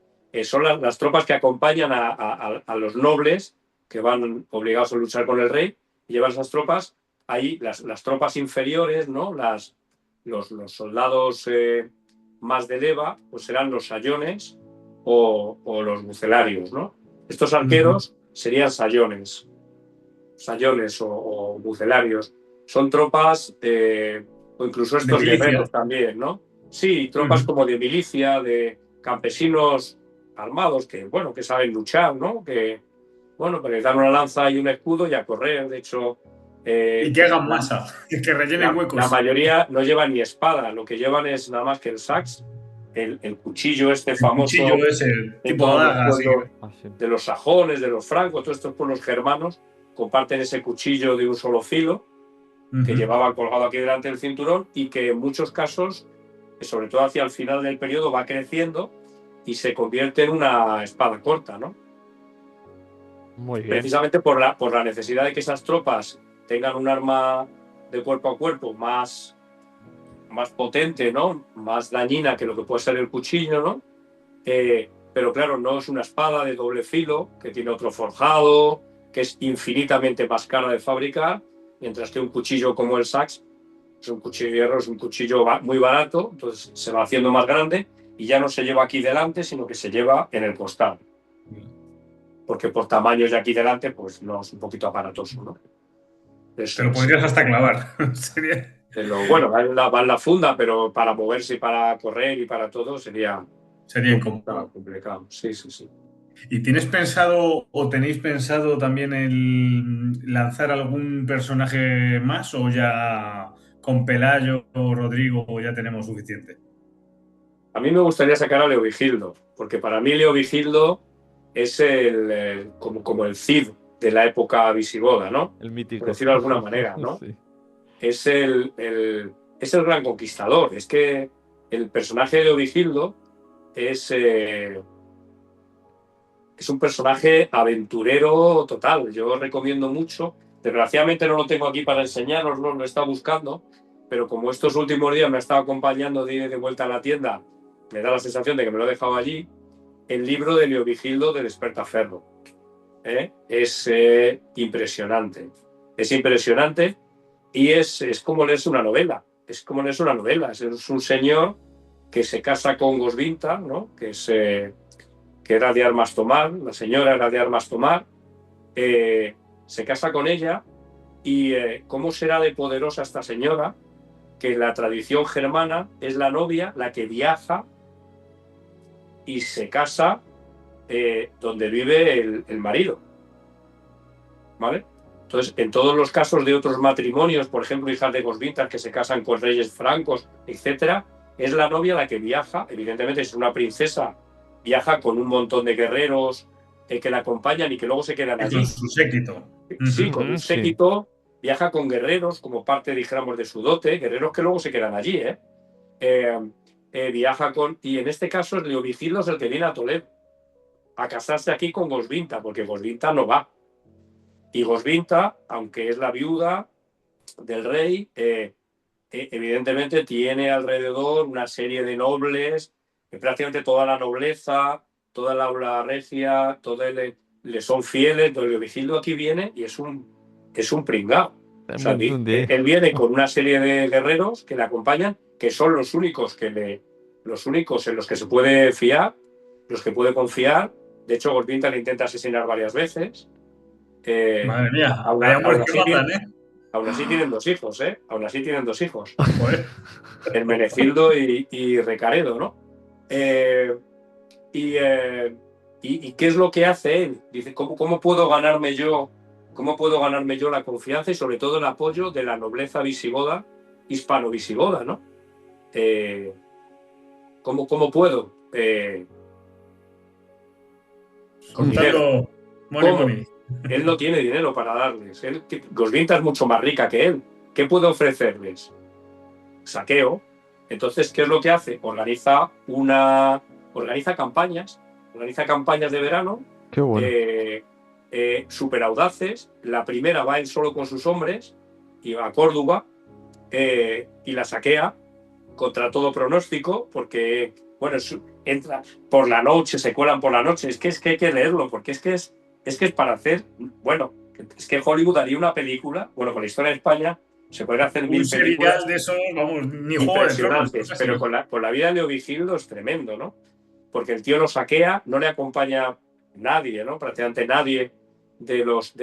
Son las tropas que acompañan a los nobles que van obligados a luchar con el rey y llevan esas tropas. Ahí las tropas inferiores, ¿no? Los soldados más de leva, pues serán los sayones o los bucelarios, ¿no? Estos arqueros serían sayones o bucelarios. Son tropas, o incluso De estos milicia. guerreros también, ¿no? Sí, tropas como de milicia, de campesinos armados que, bueno, que saben luchar, ¿no? Que, bueno, que les dan una lanza y un escudo y a correr. De hecho, Y que hagan masa, que rellenen la huecos. mayoría no llevan ni espada, lo que llevan es nada más que el sax, el cuchillo este El cuchillo famoso ese, de tipo todos los daga, así. pueblos, Ah, sí. de los sajones, de los francos, todos estos pueblos germanos comparten ese cuchillo de un solo filo que llevaba colgado aquí delante del cinturón y que en muchos casos, sobre todo hacia el final del periodo, va creciendo y se convierte en una espada corta, ¿no? Muy bien. Precisamente por la necesidad de que esas tropas tengan un arma de cuerpo a cuerpo más potente, ¿no? Más dañina que lo que puede ser el cuchillo, ¿no? Pero claro, no es una espada de doble filo que tiene otro forjado, que es infinitamente más cara de fabricar, mientras que un cuchillo como el sax es un cuchillo de hierro, es un cuchillo muy barato, entonces se va haciendo más grande y ya no se lleva aquí delante, sino que se lleva en el costado. Porque por tamaños de aquí delante, pues no es un poquito aparatoso, ¿no? Te lo podrías hasta clavar. Sería... Bueno, va en la funda, pero para moverse y para correr y para todo sería incómodo. complicado. Sí, sí, sí. ¿Y tienes pensado o tenéis pensado también el lanzar algún personaje más o ya con Pelayo o Rodrigo ya tenemos suficiente? A mí me gustaría sacar a Leovigildo, porque para mí Leovigildo es como el Cid de la época visigoda, ¿no? El mítico. Por decirlo de alguna manera, ¿no? Sí. Es el gran conquistador. Es que el personaje de Leovigildo es un personaje aventurero total. Yo recomiendo mucho. Desgraciadamente no lo tengo aquí para enseñároslo, lo he estado buscando, pero como estos últimos días me ha estado acompañando de vuelta a la tienda, me da la sensación de que me lo he dejado allí, el libro de Leovigildo de Despertaferro. Es impresionante. Es impresionante y es como leerse una novela. Es como leerse una novela. Es un señor que se casa con Goswinta, ¿no? Que era de armas tomar, la señora era de armas tomar, se casa con ella y cómo será de poderosa esta señora, que en la tradición germana es la novia la que viaja y se casa donde vive el marido, ¿vale? Entonces, en todos los casos de otros matrimonios, por ejemplo, hijas de Goswintas que se casan con reyes francos, etcétera, es la novia la que viaja. Evidentemente, es una princesa, viaja con un montón de guerreros que la acompañan y que luego se quedan Y allí. con su séquito. Sí, con un Sí. séquito, viaja con guerreros como parte, dijéramos, de su dote, guerreros que luego se quedan allí, viaja con... Y en este caso es Leovigildo el que viene a Toledo a casarse aquí con Goswinta, porque Goswinta no va. Y Goswinta, aunque es la viuda del rey, evidentemente tiene alrededor una serie de nobles, que prácticamente toda la nobleza, toda la aula regia, le son fieles. Entonces Leovigildo aquí viene y es un pringao. O sea, él viene con una serie de guerreros que le acompañan, que son los únicos en los que se puede fiar, los que puede confiar. De hecho, Goswinta le intenta asesinar varias veces. Madre mía, Aún, vaya aún hombres que así, matan, ¿eh? aún así tienen 2 hijos, ¿eh? Aún así tienen 2 hijos. Joder. Hermenegildo y Recaredo, ¿no? ¿Y qué es lo que hace él? Dice, ¿cómo puedo ganarme yo la confianza y sobre todo el apoyo de la nobleza visigoda, hispano-visigoda, ¿no? ¿Cómo puedo? Con dinero. Juntando ¿Cómo? money. Él no tiene dinero para darles. Goswinta es mucho más rica que él. ¿Qué puede ofrecerles? Saqueo. Entonces, ¿qué es lo que hace? Organiza campañas de verano. Qué bueno. Súper audaces. La primera va él solo con sus hombres y va a Córdoba y la saquea contra todo pronóstico, porque, bueno, entra por la noche, se cuelan por la noche. Es que hay que leerlo, porque es que es para hacer, bueno, es que Hollywood haría una película, bueno, con la historia de España se podría hacer 1000 películas. Un serial de eso, vamos, ni Juego de Tronos. Impresionantes, pero con la vida de Leovigildo es tremendo, ¿no? Porque el tío lo saquea, no le acompaña nadie, ¿no? Prácticamente nadie de los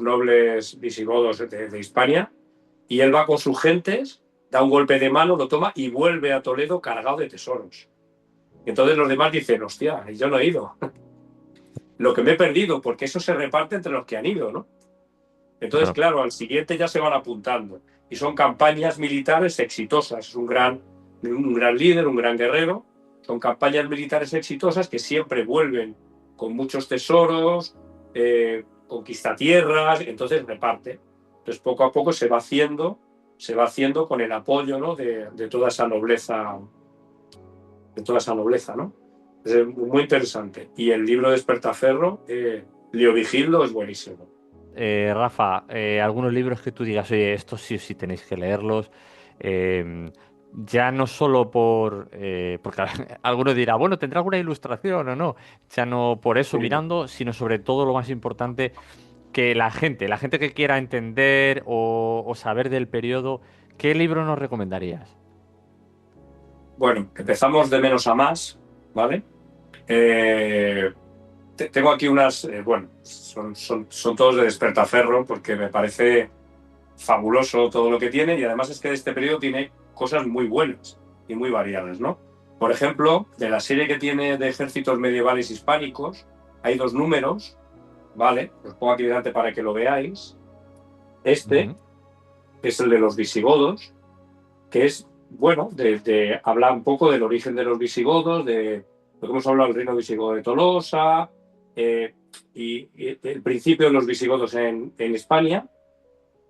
nobles visigodos de Hispania, y él va con sus gentes, da un golpe de mano, lo toma y vuelve a Toledo cargado de tesoros. Entonces los demás dicen, hostia, yo no he ido. Lo que me he perdido, porque eso se reparte entre los que han ido, ¿no? Entonces, claro, al siguiente ya se van apuntando. Y son campañas militares exitosas. Es un gran líder, un gran guerrero. Son campañas militares exitosas que siempre vuelven con muchos tesoros, conquista tierras, entonces reparte. Entonces, poco a poco se va haciendo con el apoyo, ¿no? de toda esa nobleza, ¿no? Es muy interesante. Y el libro de Despertaferro, Leovigildo, es buenísimo. Rafa, algunos libros que tú digas, oye, estos sí o sí tenéis que leerlos. Ya no solo porque alguno dirá, bueno, tendrá alguna ilustración o no. Ya no por eso mirando, sino sobre todo lo más importante, que la gente que quiera entender o saber del periodo, ¿qué libro nos recomendarías? Bueno, empezamos de menos a más, ¿vale? Tengo aquí unas, bueno, son todos de Despertaferro, porque me parece fabuloso todo lo que tiene, y además es que este periodo tiene cosas muy buenas y muy variadas, ¿no? Por ejemplo, de la serie que tiene de ejércitos medievales hispánicos, hay 2 números, ¿vale? Los pongo aquí delante para que lo veáis. Este es el de los visigodos, que es, bueno, habla un poco del origen de los visigodos, de lo que hemos hablado del reino visigodo de Tolosa, y el principio de los visigodos en Hispania.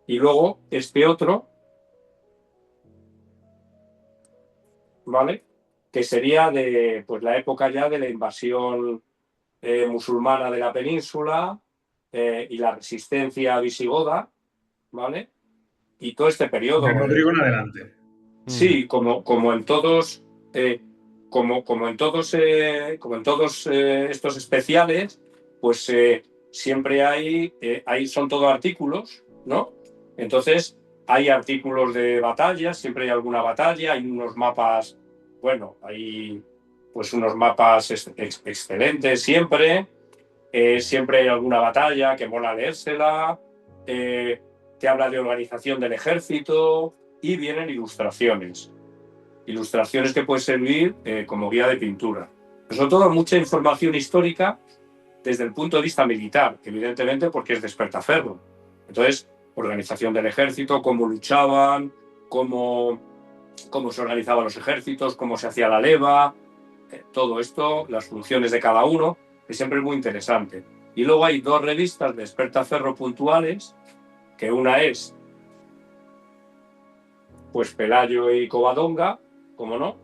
Y luego este otro, ¿vale? Que sería de pues, la época ya de la invasión musulmana de la península y la resistencia visigoda, ¿vale? Y todo este periodo. De Rodrigo en adelante. Sí, como en todos, estos especiales, pues siempre son todo artículos, ¿no? Entonces hay artículos de batallas, siempre hay alguna batalla, hay unos mapas, bueno, hay pues unos mapas excelentes siempre, siempre hay alguna batalla que mola leérsela, te habla de organización del ejército y vienen ilustraciones. ilustraciones que pueden servir como guía de pintura. Pero sobre todo mucha información histórica desde el punto de vista militar, evidentemente porque es despertaferro. Entonces, organización del ejército, cómo luchaban, cómo se organizaban los ejércitos, cómo se hacía la leva, todo esto, las funciones de cada uno, que siempre es muy interesante. Y luego hay 2 revistas de despertaferro puntuales, que una es pues Pelayo y Covadonga, ¿cómo no?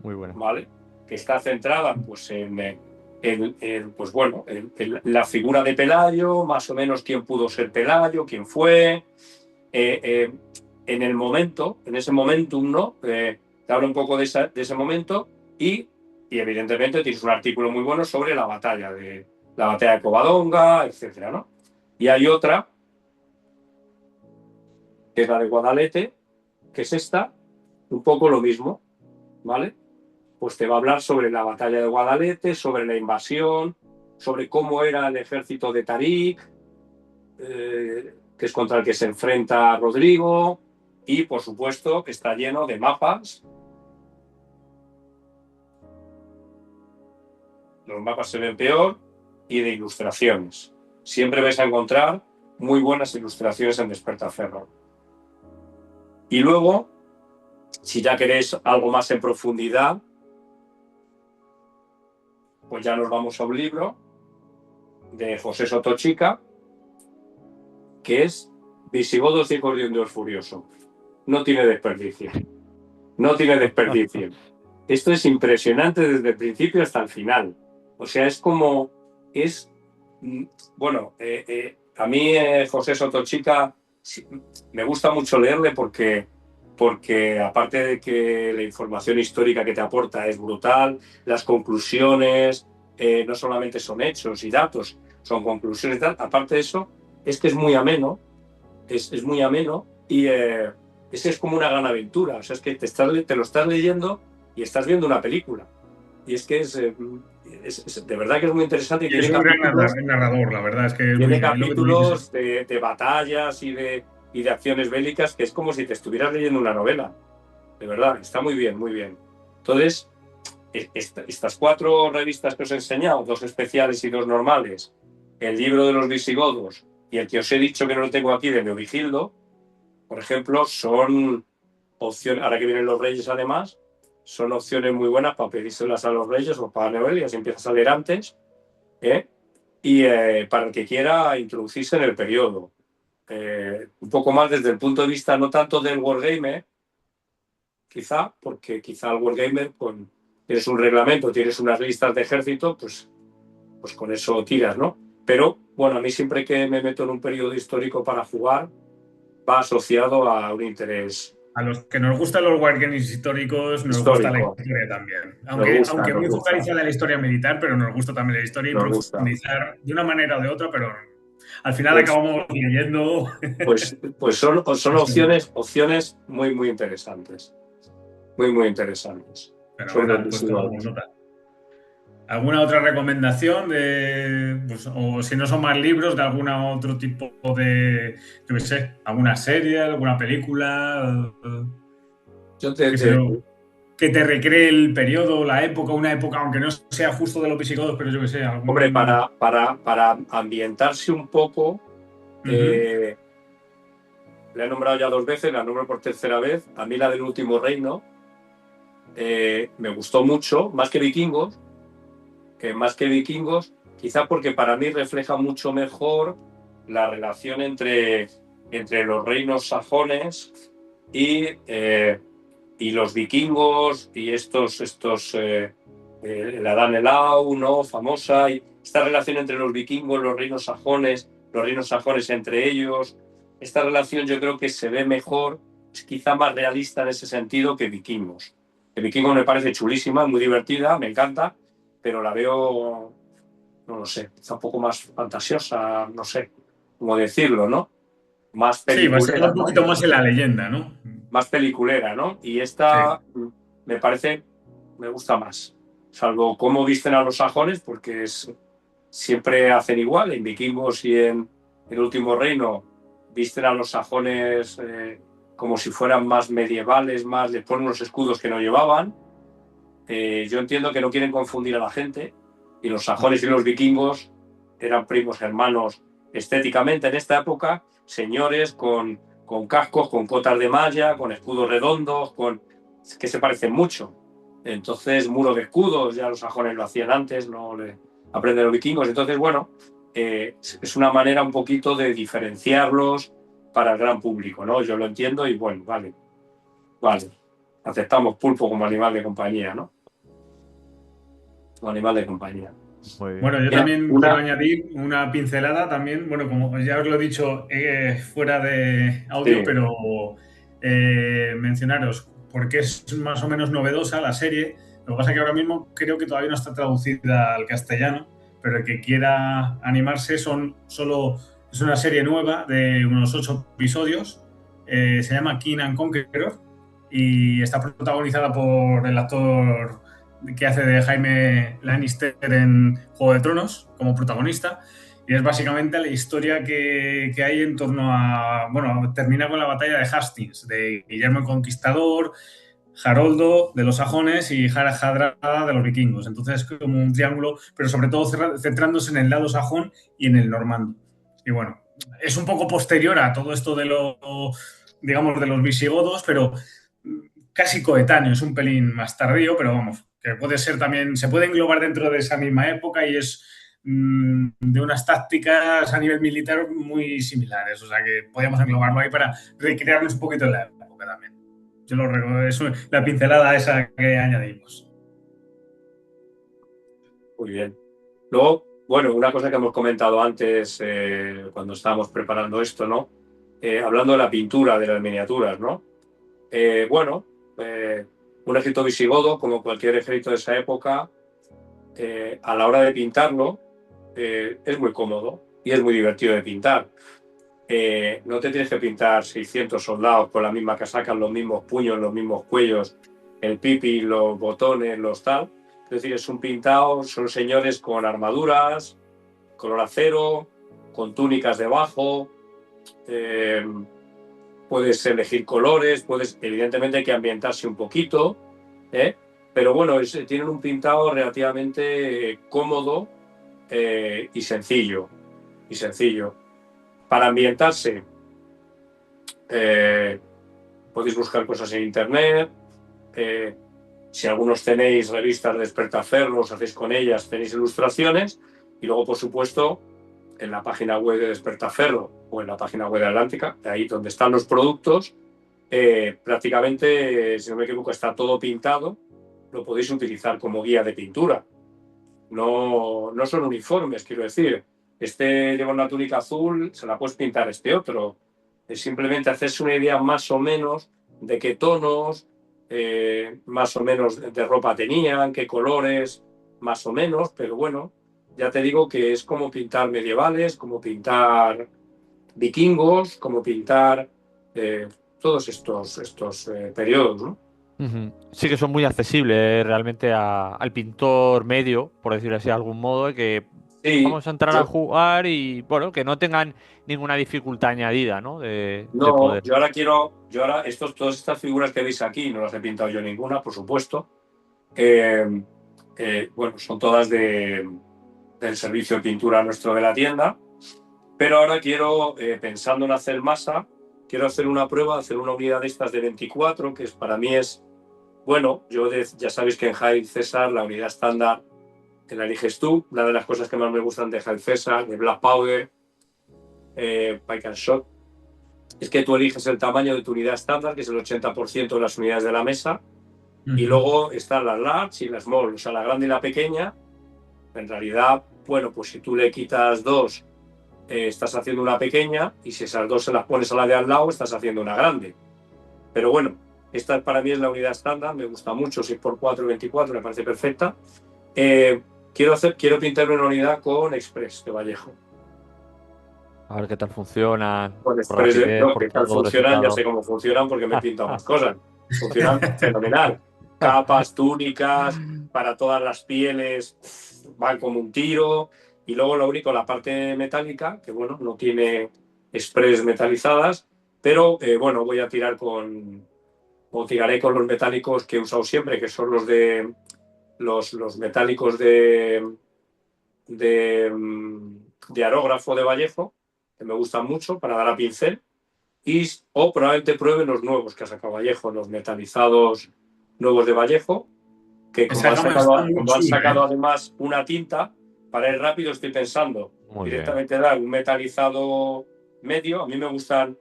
Muy buena. ¿Vale? Que está centrada pues pues bueno, en la figura de Pelayo, más o menos quién pudo ser Pelayo, quién fue, en el momento, en ese momentum, ¿no? Te habla un poco de ese momento y evidentemente tienes un artículo muy bueno sobre la batalla de Covadonga, etcétera, ¿no? Y hay otra, que es la de Guadalete, que es esta, un poco lo mismo, ¿vale? Pues te va a hablar sobre la batalla de Guadalete, sobre la invasión, sobre cómo era el ejército de Tarik, que es contra el que se enfrenta Rodrigo, y por supuesto está lleno de mapas. Los mapas se ven peor, y de ilustraciones. Siempre vais a encontrar muy buenas ilustraciones en Despertaferro. Y luego, si ya queréis algo más en profundidad, pues ya nos vamos a un libro de José Sotochica, que es Visigodos y hijos de un dios furioso. No tiene desperdicio. No tiene desperdicio. Esto es impresionante desde el principio hasta el final. O sea, es como... Bueno, a mí José Sotochica me gusta mucho leerle porque aparte de que la información histórica que te aporta es brutal, las conclusiones no solamente son hechos y datos, son conclusiones y tal. Aparte de eso, es que es muy ameno, es muy ameno y es como una gran aventura. O sea, es que te lo estás leyendo y estás viendo una película. Y es que es de verdad que es muy interesante. Y es un gran narrador, la verdad. Es que tiene capítulos de batallas y de acciones bélicas que es como si te estuvieras leyendo una novela. De verdad, está muy bien, muy bien. Entonces, estas 4 revistas que os he enseñado, 2 especiales y 2 normales, el libro de los visigodos y el que os he dicho que no lo tengo aquí de Neovigildo, por ejemplo, son opciones, ahora que vienen los reyes además, son opciones muy buenas para pedírselas a los reyes o para Noel, y así empiezas a leer antes, y para el que quiera introducirse en el periodo. Un poco más desde el punto de vista no tanto del wargamer, quizá, porque quizá el wargamer tienes un reglamento, tienes unas listas de ejército, pues con eso tiras, ¿no? Pero bueno, a mí siempre que me meto en un periodo histórico para jugar, va asociado a un interés. A los que nos gustan los wargames históricos, nos gusta la historia también. Aunque muy focalizada en la historia militar, pero nos gusta también la historia y profundizar de una manera o de otra, pero al final acabamos leyendo. Pues son opciones muy, muy interesantes. Muy, muy interesantes. ¿Alguna otra recomendación o si no son más libros, de algún otro tipo de, yo qué sé, alguna serie, alguna película? Que te recree el periodo, la época, una época, aunque no sea justo de los visigodos, pero yo qué sé. Hombre, para ambientarse un poco, le he nombrado ya 2 veces, la nombro por tercera vez. A mí la del Último Reino me gustó mucho, más que Vikingos, quizá porque para mí refleja mucho mejor la relación entre los reinos sajones y los vikingos y la Danelau, ¿no? Famosa, y esta relación entre los vikingos, los reinos sajones entre ellos, esta relación yo creo que se ve mejor, es quizá más realista en ese sentido que Vikingos. Que Vikingos me parece chulísima, muy divertida, me encanta, pero la veo, no lo sé, está un poco más fantasiosa, no sé cómo decirlo, ¿no? Más peliculera. Sí, va a ser un poquito más en la leyenda, ¿no? Más peliculera, ¿no? Y esta me gusta más. Salvo cómo visten a los sajones, porque siempre hacen igual. En Vikingos y en El Último Reino visten a los sajones como si fueran más medievales, más les ponen unos escudos que no llevaban. Yo entiendo que no quieren confundir a la gente, y los sajones y los vikingos eran primos hermanos estéticamente en esta época, señores con cascos, con cotas de malla, con escudos redondos, que se parecen mucho. Entonces, muro de escudos, ya los sajones lo hacían antes, no le aprenden los vikingos. Entonces, bueno, es una manera un poquito de diferenciarlos para el gran público, ¿no? Yo lo entiendo y bueno, vale. Aceptamos pulpo como animal de compañía, ¿no? Como animal de compañía. Muy bien. Bueno, yo Mira, también quiero añadir una pincelada también, bueno, como ya os lo he dicho fuera de audio, Sí. pero mencionaros, porque es más o menos novedosa la serie. Lo que pasa es que ahora mismo creo que todavía no está traducida al castellano, pero el que quiera animarse es una serie nueva de unos 8 episodios. Se llama King and Conqueror y está protagonizada por el actor que hace de Jaime Lannister en Juego de Tronos como protagonista, y es básicamente la historia que hay en torno a, bueno, termina con la batalla de Hastings, de Guillermo el Conquistador, Haroldo de los sajones y Harald Hardrada de los vikingos. Entonces es como un triángulo, pero sobre todo centrándose en el lado sajón y en el normando. Y bueno, es un poco posterior a todo esto digamos, de los visigodos, pero casi coetáneo, es un pelín más tardío, pero vamos, que puede ser también, se puede englobar dentro de esa misma época y es de unas tácticas a nivel militar muy similares, o sea que podríamos englobarlo ahí para recrearnos un poquito en la época también. Yo lo recuerdo, es la pincelada esa que añadimos. Muy bien. Luego, bueno, una cosa que hemos comentado antes cuando estábamos preparando esto, ¿no? Hablando de la pintura, de las miniaturas, ¿no? Bueno, un ejército visigodo, como cualquier ejército de esa época, a la hora de pintarlo, es muy cómodo y es muy divertido de pintar. No te tienes que pintar 600 soldados con la misma casaca, los mismos puños, los mismos cuellos, el pipi, los botones, los tal. Es decir, es un pintado, son señores con armaduras, color acero, con túnicas debajo. Puedes elegir colores, evidentemente hay que ambientarse un poquito, pero bueno, tienen un pintado relativamente cómodo y sencillo. Para ambientarse, podéis buscar cosas en internet. Si algunos tenéis revistas de Despertaferro, os hacéis con ellas, tenéis ilustraciones. Y luego, por supuesto, en la página web de Despertaferro o en la página web de Atlántica, ahí donde están los productos, prácticamente, si no me equivoco, está todo pintado. Lo podéis utilizar como guía de pintura. No son uniformes, quiero decir. Este lleva una túnica azul, se la puedes pintar este otro. Es simplemente hacerse una idea más o menos de qué tonos, más o menos de ropa tenían, qué colores, más o menos, pero bueno, ya te digo que es como pintar medievales, como pintar vikingos, como pintar todos estos periodos, ¿no? Sí que son muy accesibles realmente al pintor medio, por decirlo así de algún modo, que Sí, vamos a entrar a jugar y bueno, que no tengan ninguna dificultad añadida, ¿no? De no, poder. todas estas figuras que veis aquí, no las he pintado yo ninguna, por supuesto. Bueno, son todas del servicio de pintura nuestro de la tienda, pero ahora pensando en hacer masa, quiero hacer una prueba, hacer una unidad de estas de 24, que para mí es, bueno, ya sabéis que en Jail César la unidad estándar te la eliges tú. Una de las cosas que más me gustan de Jail César, de Black Powder, Pike and Shot, es que tú eliges el tamaño de tu unidad estándar, que es el 80% de las unidades de la mesa, y luego están las large y las small, o sea, la grande y la pequeña. En realidad, bueno, pues si tú le quitas dos, estás haciendo una pequeña, y si esas dos se las pones a la de al lado, estás haciendo una grande. Pero bueno, esta para mí es la unidad estándar, me gusta mucho, 6x4 y 24, me parece perfecta. Quiero pintar una unidad con Express de Vallejo. A ver qué tal funcionan, Con por Express, rapidez, no, por que tal todo funcionan, ya resultado. sé cómo funcionan porque me he pintado más cosas. Funcionan fenomenal. Capas, túnicas, para todas las pieles, van como un tiro. Y luego lo único, la parte metálica, que bueno, no tiene express metalizadas, Pero bueno, tiraré con los metálicos que he usado siempre, que son los metálicos de aerógrafo de Vallejo, que me gustan mucho para dar a pincel. O probablemente pruebe los nuevos que ha sacado Vallejo, los metalizados nuevos de Vallejo, que Esa gama está muy como han chula, sacado ¿eh? además una tinta, para ir rápido estoy pensando Muy bien. directamente dar un metalizado medio. A mí me gustan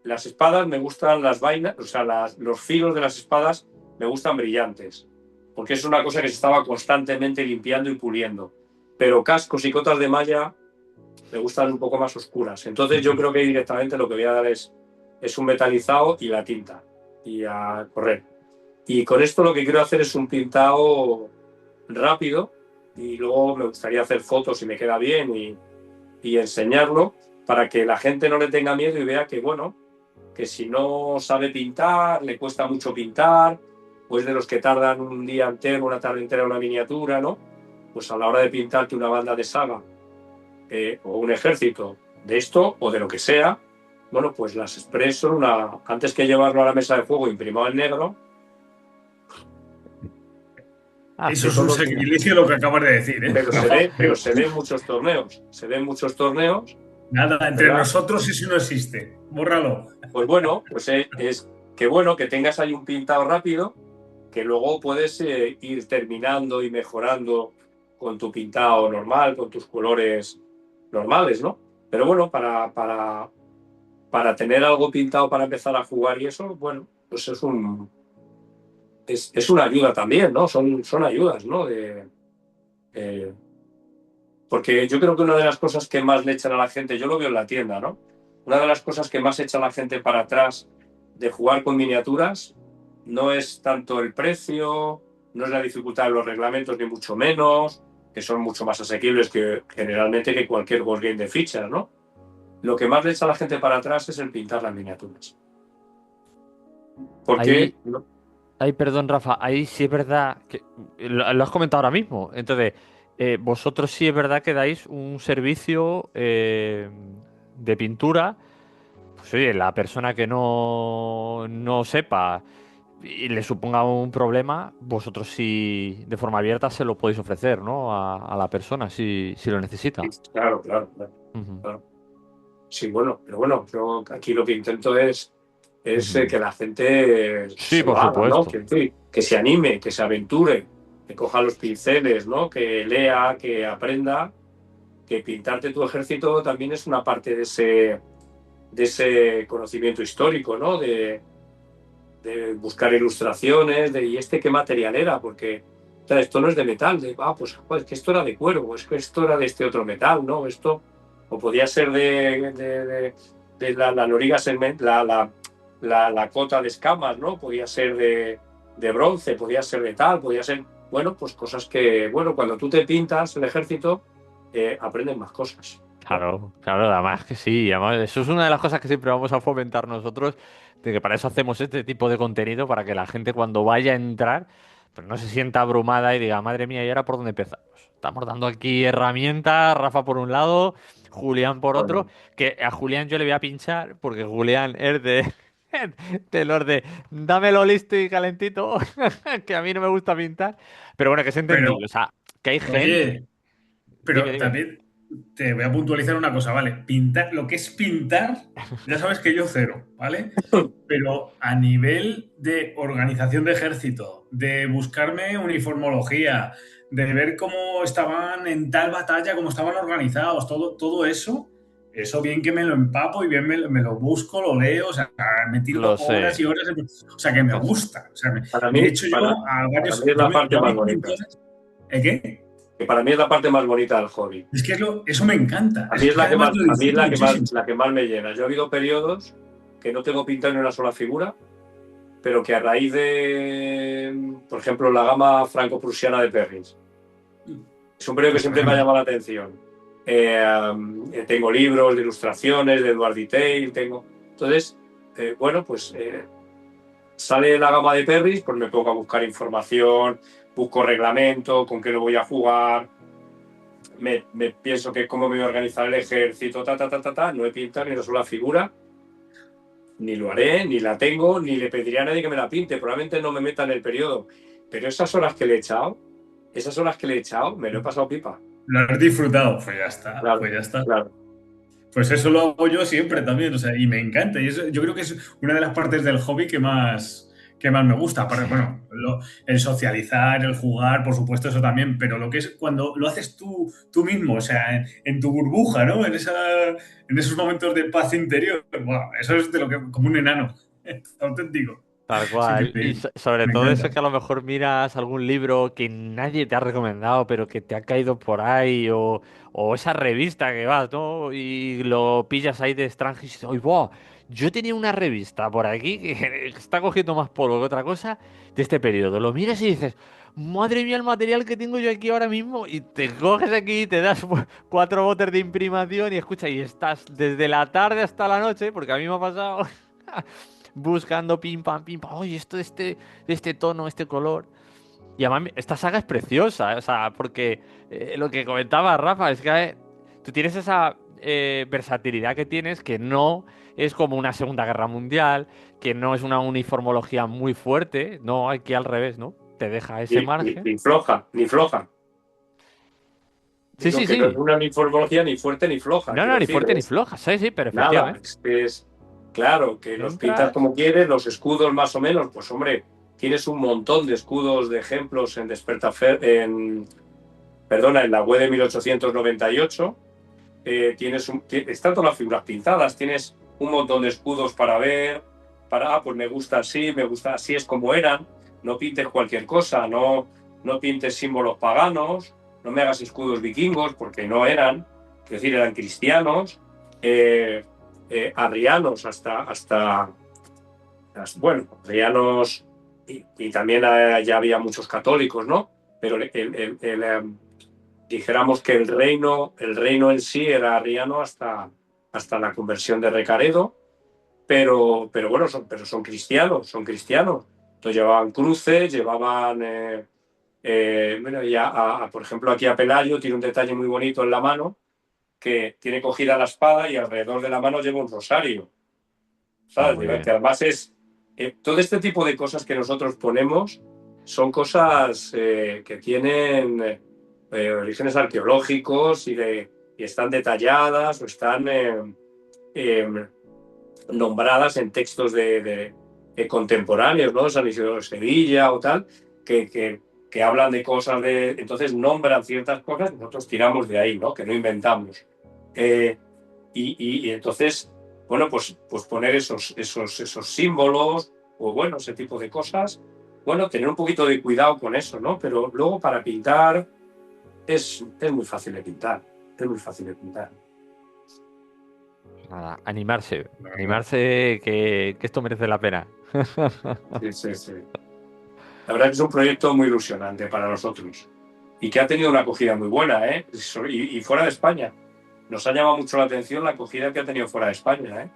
las espadas, me gustan las vainas, o sea, los filos de las espadas me gustan brillantes, porque es una cosa que se estaba constantemente limpiando y puliendo. Pero cascos y cotas de malla me gustan un poco más oscuras. Entonces yo creo que directamente lo que voy a dar es un metalizado y la tinta, y a correr. Y con esto lo que quiero hacer es un pintado rápido, y luego me gustaría hacer fotos si me queda bien y enseñarlo, para que la gente no le tenga miedo y vea que, bueno, que si no sabe pintar, le cuesta mucho pintar, pues de los que tardan un día entero, una tarde entera una miniatura, ¿no? Pues a la hora de pintarte una banda de saga o un ejército de esto o de lo que sea, bueno, pues las Express son antes que llevarlo a la mesa de juego imprimado en negro. Eso Así es un todo, mira. sacrilegio lo que acabas de decir, ¿eh? Pero se ve en muchos torneos. Se ve en muchos torneos, Nada, entre ¿verdad? nosotros eso no existe. Bórralo. Pues bueno, pues es que bueno que tengas ahí un pintado rápido, que luego puedes ir terminando y mejorando con tu pintado normal, con tus colores normales, ¿no? Pero bueno, para tener algo pintado para empezar a jugar y eso, bueno, pues es una ayuda también, ¿no? Son ayudas, ¿no? Porque yo creo que una de las cosas que más le echan a la gente, yo lo veo en la tienda, ¿no? Una de las cosas que más echa a la gente para atrás de jugar con miniaturas no es tanto el precio, no es la dificultad de los reglamentos, ni mucho menos, que son mucho más asequibles que generalmente que cualquier board game de fichas, ¿no? Lo que más le echa a la gente para atrás es el pintar las miniaturas. Ahí, Porque perdón, Rafa, ahí sí es verdad que lo has comentado ahora mismo. Entonces, vosotros sí es verdad que dais un servicio de pintura. Pues oye, la persona que no sepa y le suponga un problema, vosotros sí de forma abierta se lo podéis ofrecer, ¿no? A la persona si lo necesita. claro, claro, claro, Ujú, claro. Sí, bueno, pero bueno, yo aquí lo que intento es ujú. que la gente Sí, se por lo haga, ¿no? supuesto. Que se anime, que se aventure, que coja los pinceles, ¿no? Que lea, que aprenda, que pintarte tu ejército también es una parte de ese conocimiento histórico, ¿no? De buscar ilustraciones, ¿y qué material era? Porque o sea, esto no es de metal, pues joder, es que esto era de cuero, o es que esto era de este otro metal, ¿no? Esto, o podía ser de la loriga segment, la cota de escamas, ¿no? Podía ser de bronce, podía ser de tal, podía ser, bueno, pues cosas que, bueno, cuando tú te pintas el ejército, aprendes más cosas, ¿no? Claro, claro, además que sí, además eso es una de las cosas que siempre vamos a fomentar nosotros, de que para eso hacemos este tipo de contenido, para que la gente cuando vaya a entrar, pues no se sienta abrumada y diga, madre mía, ¿y ahora por dónde empezamos? Estamos dando aquí herramientas, Rafa por un lado, Julián por otro, Bueno, que a Julián yo le voy a pinchar, porque Julián es de los de dámelo listo y calentito, que a mí no me gusta pintar, pero bueno, que es Pero, entendible, o sea, que hay gente, oye, dime, pero dime. también te voy a puntualizar una cosa, ¿vale? Pintar, lo que es pintar, ya sabes que yo cero, ¿vale? Pero a nivel de organización de ejército, de buscarme uniformología, de ver cómo estaban en tal batalla, cómo estaban organizados, todo eso, eso bien que me lo empapo y bien me lo busco, lo leo, o sea, me tiro Lo horas sé. y horas, o sea, que me Lo sé. gusta. O sea, para de mí, hecho, yo para, a para varios, mí es la parte yo a más mis bonita. pintores, ¿eh, qué? Que para mí es la parte más bonita del hobby. Es que eso me encanta, A es mí es que además lo a mí es disfruto muchísimo. la que más me llena. Yo he habido periodos que no tengo pintado en una sola figura, pero que a raíz de, por ejemplo, la gama franco-prusiana de Perrins, es un periodo que Pues por siempre me ha ejemplo, llamado la atención. Tengo libros de ilustraciones de Edward Detail, tengo. Entonces, bueno, pues sale la gama de Perris, pues me pongo a buscar información, busco reglamento, con qué lo voy a jugar, me pienso que cómo me voy a organizar el ejército, no he pintado ni una sola figura, ni lo haré, ni la tengo, ni le pediré a nadie que me la pinte. Probablemente no me meta en el periodo. Pero esas horas que le he echado, me lo he pasado pipa. Lo has disfrutado, pues ya está, Claro, pues ya está. claro. Pues eso lo hago yo siempre también, o sea, y me encanta. Y eso, yo creo que es una de las partes del hobby que más me gusta. Aparte, bueno, el socializar, el jugar, por supuesto, eso también, pero lo que es cuando lo haces tú mismo, o sea, en tu burbuja, ¿no? En esos momentos de paz interior, wow, eso es de lo que, como un enano, auténtico. Tal Es cual. Y increíble, sobre me todo eso encanta. que a lo mejor miras algún libro que nadie te ha recomendado, pero que te ha caído por ahí, o esa revista que vas, ¿no? Y lo pillas ahí de extranjero y dices, ¡ay, wow! Yo tenía una revista por aquí que está cogiendo más polvo que otra cosa de este periodo. Lo miras y dices, madre mía, el material que tengo yo aquí ahora mismo. Y te coges aquí, te das 4 botes de imprimación y escucha, y estás desde la tarde hasta la noche, porque a mí me ha pasado. Buscando pim pam, oye, esto de este tono, este color. Y además, esta saga es preciosa, o sea, porque lo que comentaba Rafa es que tú tienes esa versatilidad que tienes, que no es como una Segunda Guerra Mundial, que no es una uniformología muy fuerte, no, aquí al revés, ¿no? Te deja ese margen. Ni floja, ni floja. Sí, Digo sí, que no es sí. una uniformología ni fuerte ni floja, No, quiero no, ni decir, fuerte ni floja, sí, sí, pero nada. efectivamente. Claro, que los pintas Entras. como quieres, los escudos más o menos, pues hombre, tienes un montón de escudos, de ejemplos en en la web de 1898. Están todas las figuras pintadas, tienes un montón de escudos para ver, pues me gusta así es como eran, no pintes cualquier cosa, no pintes símbolos paganos, no me hagas escudos vikingos porque no eran, es decir, eran cristianos, arrianos bueno, arrianos y también ya había muchos católicos, ¿no? Pero dijéramos que el reino en sí era arriano hasta la conversión de Recaredo, pero bueno, son cristianos, son cristianos. Entonces llevaban cruces, bueno, por ejemplo, aquí a Pelayo tiene un detalle muy bonito en la mano, que tiene cogida la espada y alrededor de la mano lleva un rosario, Ah, ¿sabes? muy Que bien. además todo este tipo de cosas que nosotros ponemos son cosas que tienen orígenes arqueológicos y están detalladas o están eh, nombradas en textos de contemporáneos, ¿no? San Isidro de Sevilla o tal, que hablan de cosas entonces nombran ciertas cosas y nosotros tiramos de ahí, ¿no? Que no inventamos. Eh, y entonces, bueno, pues poner esos símbolos o, bueno, ese tipo de cosas, bueno, tener un poquito de cuidado con eso, ¿no? Pero luego para pintar es muy fácil de pintar, es muy fácil de pintar. Nada, animarse que esto merece la pena. Sí, sí, sí. La verdad que es un proyecto muy ilusionante para nosotros y que ha tenido una acogida muy buena, ¿eh? Y fuera de España. Nos ha llamado mucho la atención la acogida que ha tenido fuera de España, ¿eh?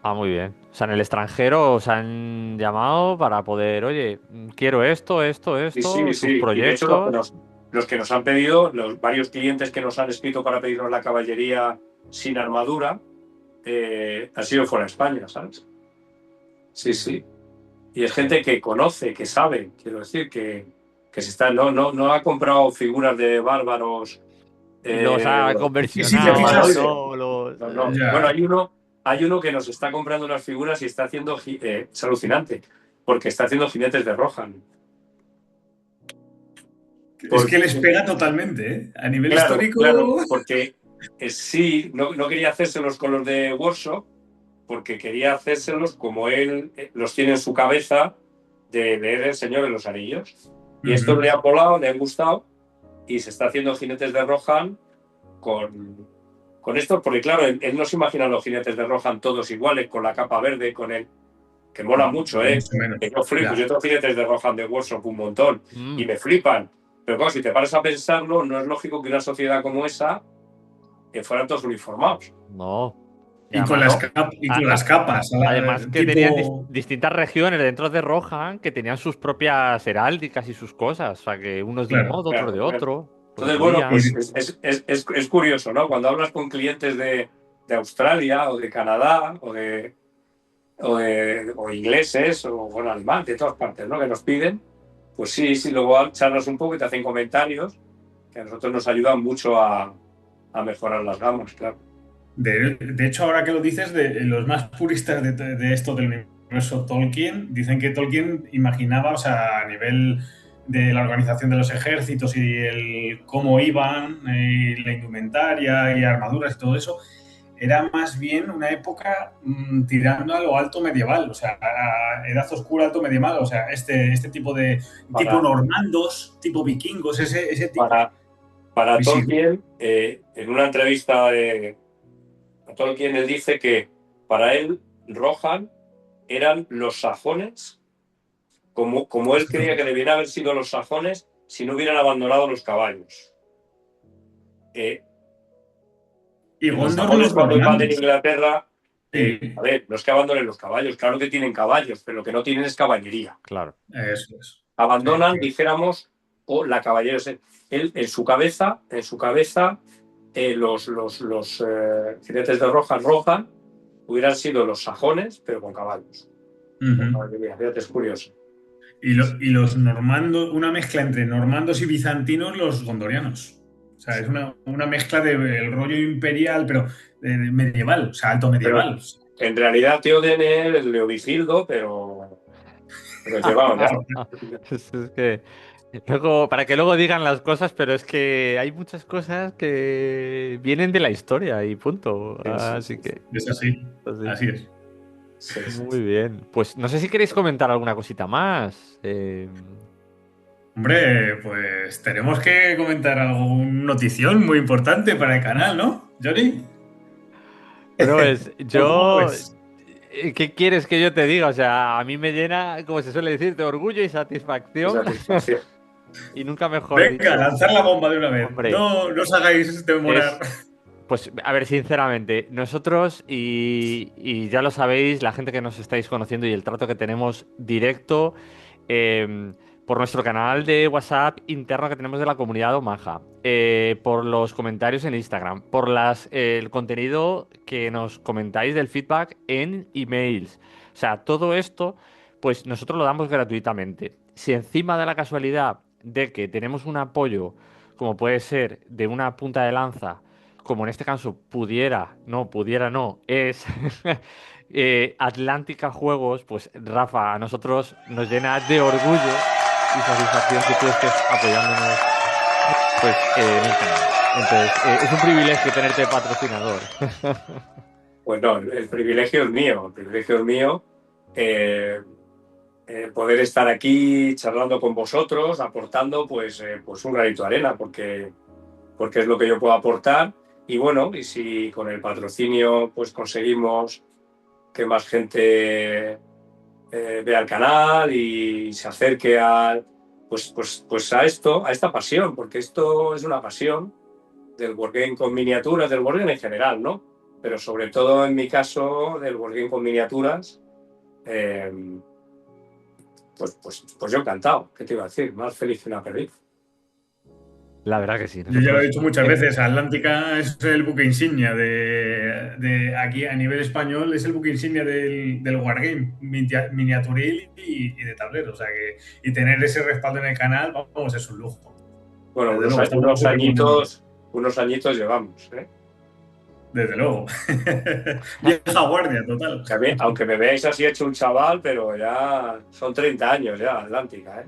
Ah, muy bien. O sea, en el extranjero os han llamado para poder, oye, quiero Sí, sí, tus sí. Y de hecho proyectos. los que nos han pedido, los varios clientes que nos han escrito para pedirnos la caballería sin armadura, ha sido fuera de España, ¿sabes? Sí, sí. Y es gente que conoce, que sabe, quiero decir, que no ha comprado figuras de bárbaros Y los ha Sí, sí, te conversionado ahí, fijas. ¿no? No. Bueno, Ya. hay uno que nos está comprando unas figuras y está haciendo, es alucinante, porque está haciendo jinetes de Rohan. Es que Porque, les pega totalmente, ¿eh? A nivel claro, histórico. porque sí, no quería hacérselos con los de Workshop, porque quería hacérselos como él los tiene en su cabeza de leer El Señor de los Anillos. Y estos le han volado, le han gustado, y se está haciendo jinetes de Rohan con estos, porque claro, él no se imagina los jinetes de Rohan todos iguales, con la capa verde, con él, que mola mucho, Ni mucho menos. que yo flipo, Ya. yo tengo jinetes de Rohan de Workshop un montón, Mm, y me flipan. Pero claro, si te paras a pensarlo, no es lógico que una sociedad como esa fueran todos uniformados. no. Y Y con además, las, no. y con las capas, Además que tenían tipo. distintas regiones dentro de Rohan que tenían sus propias heráldicas y sus cosas. O sea, que unos de un Claro. modo, otros de Claro. otro. Entonces, bueno, Coincidían. pues es curioso, ¿no? Cuando hablas con clientes de Australia o de Canadá o ingleses, o bueno, alemán, de todas partes, ¿no? Que nos piden, pues sí, luego charlas un poco y te hacen comentarios que a nosotros nos ayudan mucho a mejorar las gamas, claro. De hecho, ahora que lo dices, de los más puristas de esto del universo Tolkien, dicen que Tolkien imaginaba, o sea, a nivel de la organización de los ejércitos y el cómo iban, y la indumentaria y armaduras y todo eso, era más bien una época tirando a lo alto medieval, o sea, a edad oscura, alto medieval, o sea, este tipo de tipo normandos, tipo vikingos, ese tipo. Para Tolkien, en una entrevista a Tolkien, él dice que para él Rohan eran los sajones, como él creía que debieran haber sido los sajones si no hubieran abandonado los caballos. Y los Gondor sajones los cuando invaden normandos. Inglaterra, Sí. a ver, no es que abandonen los caballos, claro que tienen caballos, pero lo que no tienen es caballería. Claro. Eso es. Abandonan, Sí. dijéramos, o la caballería. Él, en su cabeza, los jinetes de Rohan hubieran sido los sajones, pero con caballos. Con caballería. Fíjate, es curioso. Y los normandos, una mezcla entre normandos y bizantinos, los gondorianos. O sea, es una mezcla del rollo imperial, pero medieval, o sea, alto Pero medieval. en realidad Theoden es Leovigildo, pero llevado ya. Es que luego, para que luego digan las cosas, pero es que hay muchas cosas que vienen de la historia y punto. Así que, Es así, así. así es. Muy bien. Pues no sé si queréis comentar alguna cosita más. Hombre, pues tenemos que comentar algún notición muy importante para el canal, ¿no, Johnny? Bueno, es ¿O cómo yo. ves? ¿Qué quieres que yo te diga? O sea, a mí me llena, como se suele decir, de orgullo y satisfacción. Satisfacción. Y nunca mejor Venga, dicho. lanzar la bomba de una vez. Hombre, No os hagáis demorar. pues a ver, sinceramente, nosotros, y ya lo sabéis, la gente que nos estáis conociendo y el trato que tenemos directo, por nuestro canal de WhatsApp interno que tenemos de la comunidad Omaha, por los comentarios en Instagram, por el contenido que nos comentáis del feedback en emails. O sea, todo esto, pues nosotros lo damos gratuitamente. Si encima de la casualidad de que tenemos un apoyo, como puede ser de una punta de lanza, como en este caso pudiera no, es Atlántica Juegos, pues Rafa, a nosotros nos llena de orgullo y satisfacción que tú estés apoyándonos pues, en el canal. Entonces, es un privilegio tenerte de patrocinador. Pues no, el privilegio es mío. El privilegio es mío. Poder estar aquí charlando con vosotros, aportando pues un granito de arena, porque es lo que yo puedo aportar. Y bueno, y si con el patrocinio pues conseguimos que más gente vea el canal y se acerque pues a esto, a esta pasión, porque esto es una pasión del wargame con miniaturas, del wargame en general, ¿no? Pero sobre todo en mi caso, del wargame con miniaturas, pues yo encantado. ¿Qué te iba a decir? Más feliz que una perdiz. La verdad que sí, Yo ya lo he nosotros. dicho muchas veces, Atlántica es el buque insignia de aquí a nivel español, es el buque insignia del Wargame, miniaturil y de tablero. O sea que, y tener ese respaldo en el canal, vamos, es un lujo. Bueno, Desde luego, estamos unos añitos llevamos, ¿eh? desde luego. Vieja guardia, total. Aunque me veáis así hecho un chaval, pero ya son 30 años ya, Atlántica, ¿eh?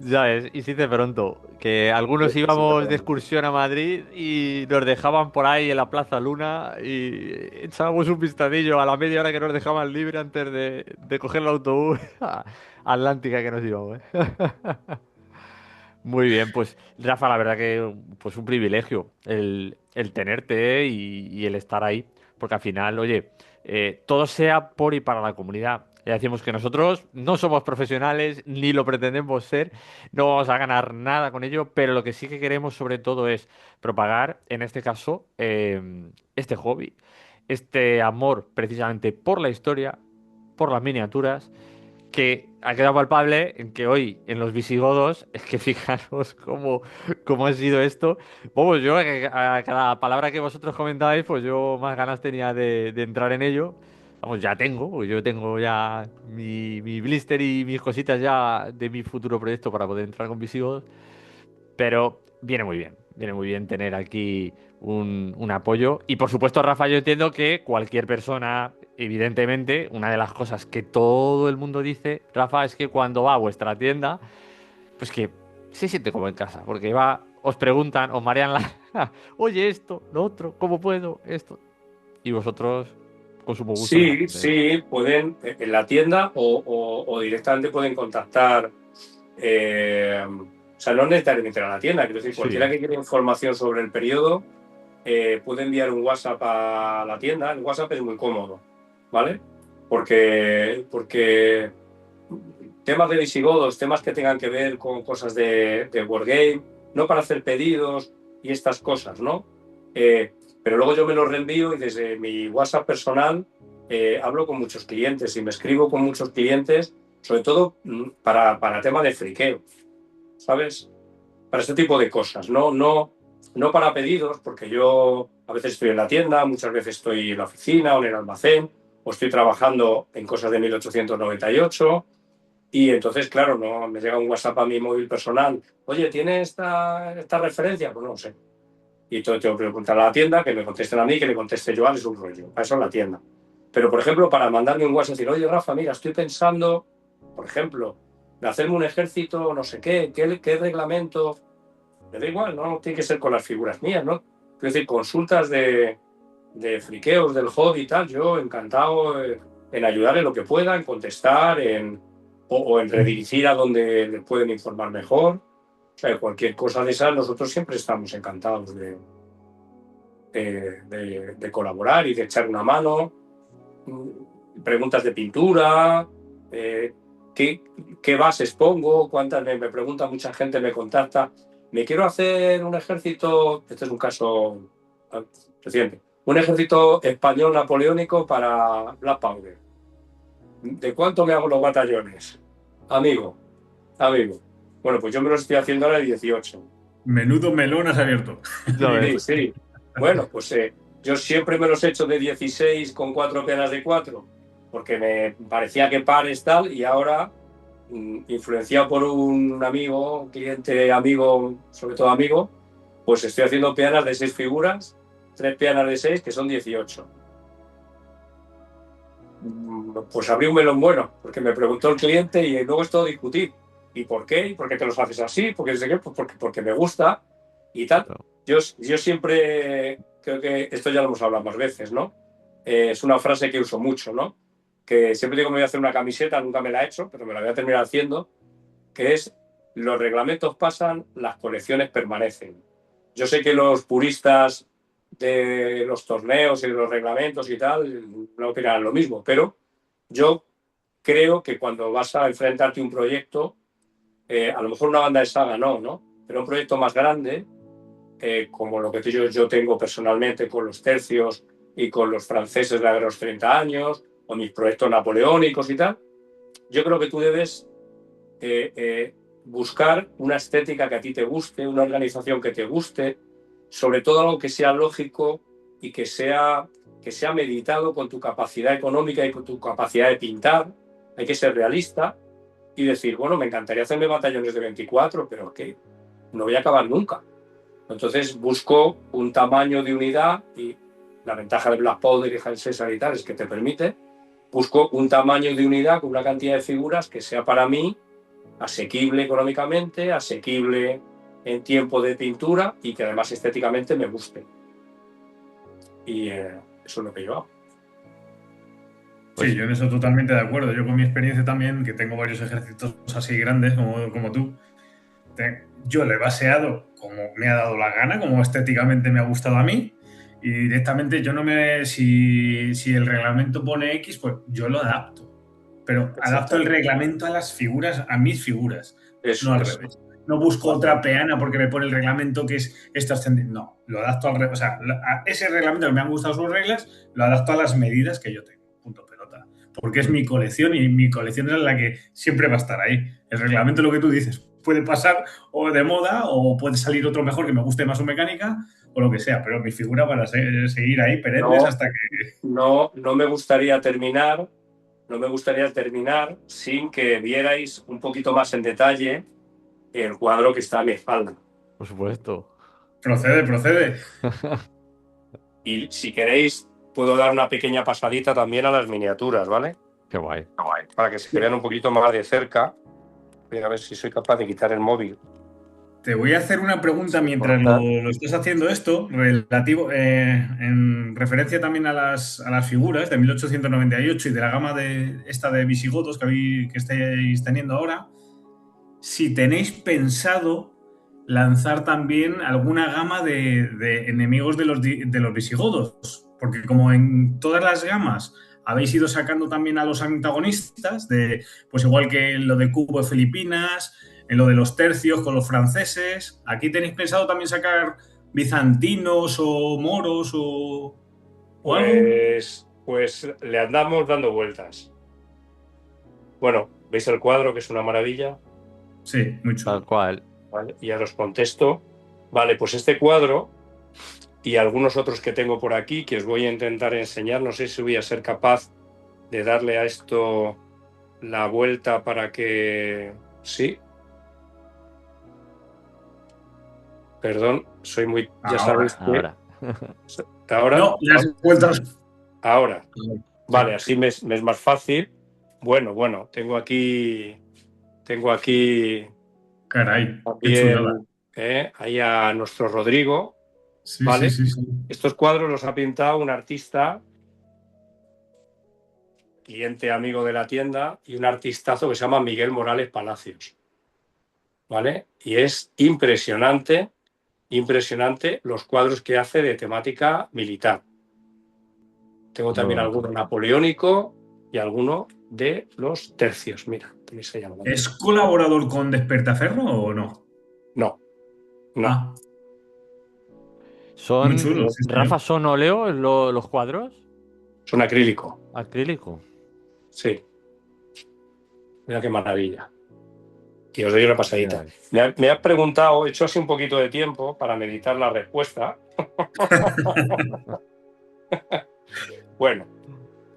Ya es, y se dice pronto, que algunos Sí, íbamos de perdón. excursión a Madrid y nos dejaban por ahí en la Plaza Luna y echábamos un vistadillo a la media hora que nos dejaban libre antes de coger el autobús a Atlántica que nos íbamos, ¿eh? Muy bien, pues Rafa, la verdad que pues un privilegio el tenerte y el estar ahí, porque al final, oye, todo sea por y para la comunidad. Ya decimos que nosotros no somos profesionales ni lo pretendemos ser, no vamos a ganar nada con ello, pero lo que sí que queremos sobre todo es propagar, en este caso, este hobby, este amor precisamente por la historia, por las miniaturas que ha quedado palpable en que hoy en los visigodos, es que fijaros cómo ha sido esto. Vamos, a cada palabra que vosotros comentáis, pues yo más ganas tenía de entrar en ello, Vamos, ya tengo, yo tengo ya mi blister y mis cositas ya de mi futuro proyecto para poder entrar con visigodos. Pero viene muy bien tener aquí un apoyo. Y por supuesto, Rafa, yo entiendo que cualquier persona, evidentemente, una de las cosas que todo el mundo dice, Rafa, es que cuando va a vuestra tienda, pues que se siente como en casa, porque va, os preguntan, os marean la... Oye, esto, lo otro, ¿cómo puedo? Esto. Y vosotros, con sumo gusto, les Sí, atendéis. sí, pueden en la tienda o directamente pueden contactar. O sea, no necesariamente a la tienda, quiero decir, Sí. cualquiera que quiera información sobre el periodo puede enviar un WhatsApp a la tienda. El WhatsApp es muy cómodo, ¿vale? Porque temas de visigodos, temas que tengan que ver con cosas de Wargame, no para hacer pedidos y estas cosas, ¿no? Pero luego yo me los reenvío y desde mi WhatsApp personal hablo con muchos clientes y me escribo con muchos clientes, sobre todo para tema de friqueo, ¿sabes? Para este tipo de cosas, no para pedidos, porque yo a veces estoy en la tienda, muchas veces estoy en la oficina o en el almacén, o estoy trabajando en cosas de 1898 y entonces, claro, no me llega un WhatsApp a mi móvil personal, oye, ¿tiene esta referencia? Pues no lo sé. Y entonces tengo que preguntar a la tienda, que me contesten a mí, que le conteste yo, es un rollo. Para eso es la tienda. Pero, por ejemplo, para mandarme un WhatsApp y decir, oye, Rafa, mira, estoy pensando, por ejemplo, de hacerme un ejército, no sé qué reglamento. Me da igual, no tiene que ser con las figuras mías, ¿no? Es decir, consultas de friqueos del hobby y tal, yo encantado en ayudar en lo que pueda, en contestar, o en redirigir a donde le pueden informar mejor. O sea, cualquier cosa de esas, nosotros siempre estamos encantados de colaborar y de echar una mano. Preguntas de pintura, eh, qué bases pongo, cuántas me pregunta mucha gente, me contacta. Me quiero hacer un ejército, este es un caso reciente, un ejército español napoleónico para Black Powder. ¿De cuánto me hago los batallones? Amigo, amigo. Bueno, pues yo me los estoy haciendo ahora de 18. Menudo melón has abierto. Ya Sí, ves. sí. Bueno, pues yo siempre me los he hecho de 16 con 4 penas de 4, porque me parecía que pares tal, y ahora, influenciado por un amigo, un cliente amigo, sobre todo amigo, pues estoy haciendo peanas de 6 figuras, 3 peanas de 6, que son 18. Pues abrí un melón bueno, porque me preguntó el cliente y luego es todo discutir. ¿Y por qué? ¿Y por qué te los haces así? ¿Por qué? Pues porque me gusta y tal. Yo siempre, creo que esto ya lo hemos hablado más veces, ¿no? Es una frase que uso mucho, ¿no? Que siempre digo que me voy a hacer una camiseta, nunca me la he hecho, pero me la voy a terminar haciendo, que es: los reglamentos pasan, las colecciones permanecen. Yo sé que los puristas de los torneos y de los reglamentos y tal no opinarán lo mismo, pero yo creo que cuando vas a enfrentarte a un proyecto, a lo mejor una banda de saga no, pero un proyecto más grande, como lo que yo tengo personalmente con los tercios y con los franceses de la guerra de los 30 años, o mis proyectos napoleónicos y tal, yo creo que tú debes buscar una estética que a ti te guste, una organización que te guste, sobre todo algo que sea lógico y que sea meditado con tu capacidad económica y con tu capacidad de pintar. Hay que ser realista y decir, bueno, me encantaría hacerme batallones de 24, pero que no voy a acabar nunca. Entonces busco un tamaño de unidad, y la ventaja de Black Powder y Hail Caesar y tal es que te permite. Busco un tamaño de unidad con una cantidad de figuras que sea para mí asequible económicamente, asequible en tiempo de pintura y que además estéticamente me guste. Y eso es lo que yo hago. Sí, yo en eso totalmente de acuerdo. Yo con mi experiencia también, que tengo varios ejércitos así grandes como tú, yo lo he baseado como me ha dado la gana, como estéticamente me ha gustado a mí, y directamente yo no me... Si el reglamento pone X, pues yo lo adapto. Pero adapto el reglamento a las figuras, a mis figuras, no al revés. No busco otra peana porque me pone el reglamento que es esta ascendente. No, lo adapto al revés. O sea, a ese reglamento que me han gustado sus reglas, lo adapto a las medidas que yo tengo. Punto pelota. Porque es mi colección y mi colección es la que siempre va a estar ahí. El reglamento, lo que tú dices, puede pasar o de moda o puede salir otro mejor que me guste más su mecánica, o lo que sea, pero mi figura para seguir ahí perennes hasta que... No me gustaría terminar. No me gustaría terminar sin que vierais un poquito más en detalle el cuadro que está a mi espalda. Por supuesto. Procede. Y si queréis, puedo dar una pequeña pasadita también a las miniaturas, ¿vale? Qué guay. Para que se vean un poquito más de cerca. Voy a ver si soy capaz de quitar el móvil. Te voy a hacer una pregunta mientras lo estás haciendo esto, relativo, en referencia también a las figuras de 1898 y de la gama de esta de visigodos que estáis teniendo ahora. Si tenéis pensado lanzar también alguna gama de enemigos de los visigodos, porque como en todas las gamas habéis ido sacando también a los antagonistas, pues igual que en lo de Cubo de Filipinas, en lo de los tercios con los franceses, ¿aquí tenéis pensado también sacar bizantinos o moros o algo? Pues le andamos dando vueltas. Bueno, ¿veis el cuadro, que es una maravilla? Sí, muy chulo. Tal cual. Vale, y ahora os contesto. Vale, pues este cuadro y algunos otros que tengo por aquí que os voy a intentar enseñar. No sé si voy a ser capaz de darle a esto la vuelta para que... Sí. Perdón, soy muy... Ya sabéis que... Ahora. No, las vueltas. Ahora. Vale, así me es más fácil. Bueno, tengo aquí... Caray, qué también, chulada. ahí a nuestro Rodrigo. Sí, ¿vale? sí. Estos cuadros los ha pintado un artista, cliente amigo de la tienda, y un artistazo que se llama Miguel Morales Palacios. ¿Vale? Y es impresionante los cuadros que hace de temática militar. Tengo también alguno napoleónico y alguno de los tercios. Mira, tenéis ahí algo. ¿Es colaborador con Despertaferro o no? No. Ah. Son, Muy chulos. Rafa, ¿son óleo los cuadros? Son acrílico. Acrílico. Sí. Mira qué maravilla. Y os doy una pasadita. Me has preguntado, he hecho así un poquito de tiempo para meditar la respuesta. Bueno,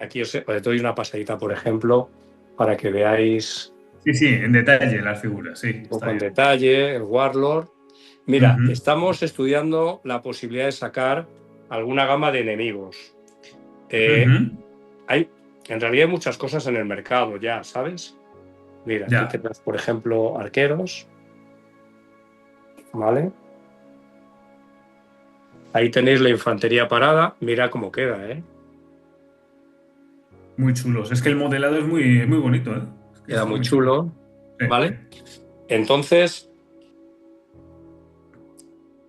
aquí os doy una pasadita, por ejemplo, para que veáis. Sí, en detalle las figuras, sí. Un poco en detalle, el Warlord. Mira, estamos estudiando la posibilidad de sacar alguna gama de enemigos. En realidad hay muchas cosas en el mercado ya, ¿sabes? Mira, aquí tenemos, por ejemplo, arqueros. ¿Vale? Ahí tenéis la infantería parada. Mira cómo queda, ¿eh? Muy chulos. Es que el modelado es muy bonito, ¿eh? Queda muy chulo. ¿Vale? Entonces,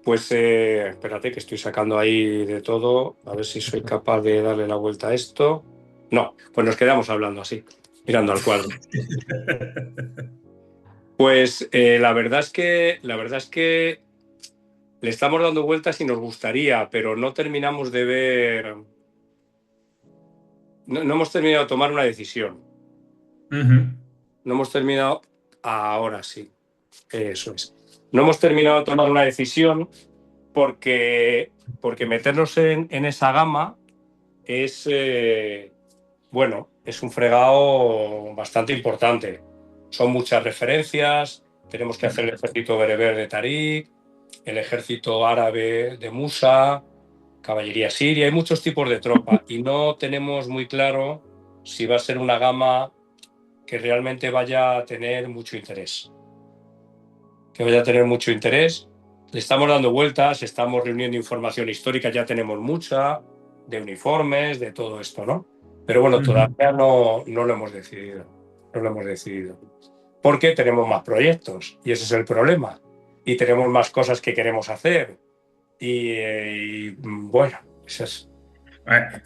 pues espérate que estoy sacando ahí de todo. A ver si soy capaz de darle la vuelta a esto. No, pues nos quedamos hablando así, mirando al cuadro. Pues la verdad es que le estamos dando vueltas y nos gustaría, pero no terminamos de ver. No hemos terminado de tomar una decisión. No hemos terminado. Ahora sí. Eso es. No hemos terminado de tomar una decisión porque meternos en esa gama es. Bueno, es un fregado bastante importante. Son muchas referencias. Tenemos que hacer el ejército bereber de Tarik, el ejército árabe de Musa, caballería siria. Hay muchos tipos de tropa y no tenemos muy claro si va a ser una gama que realmente vaya a tener mucho interés. Le estamos dando vueltas, estamos reuniendo información histórica, ya tenemos mucha, de uniformes, de todo esto, ¿no? Pero bueno, todavía no lo hemos decidido. Porque tenemos más proyectos y ese es el problema. Y tenemos más cosas que queremos hacer. Y bueno, eso es.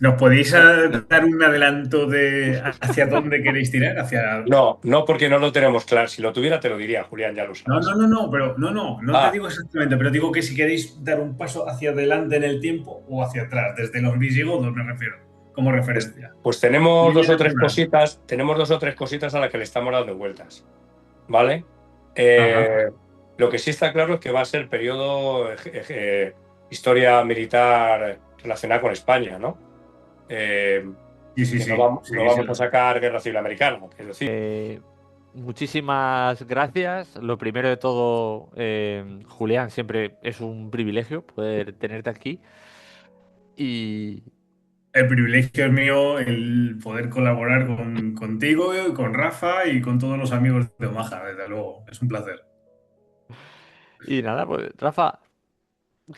¿Nos podéis dar un adelanto de hacia dónde queréis tirar? No, porque no lo tenemos claro. Si lo tuviera, te lo diría, Julián, ya lo sabes. No te digo exactamente, pero digo que si queréis dar un paso hacia adelante en el tiempo o hacia atrás, desde los visigodos me refiero, como referencia. Pues tenemos dos o tres cositas a las que le estamos dando vueltas, ¿vale? Lo que sí está claro es que va a ser periodo historia militar relacionada con España, ¿no? Sí, sí, Que sí. no vamos, Sí, no vamos a sacar Guerra Civil Americana, es decir. Muchísimas gracias. Lo primero de todo, Julián, siempre es un privilegio poder tenerte aquí. Y, El privilegio es mío el poder colaborar contigo, con Rafa y con todos los amigos de Omaha, desde luego. Es un placer. y nada, pues Rafa,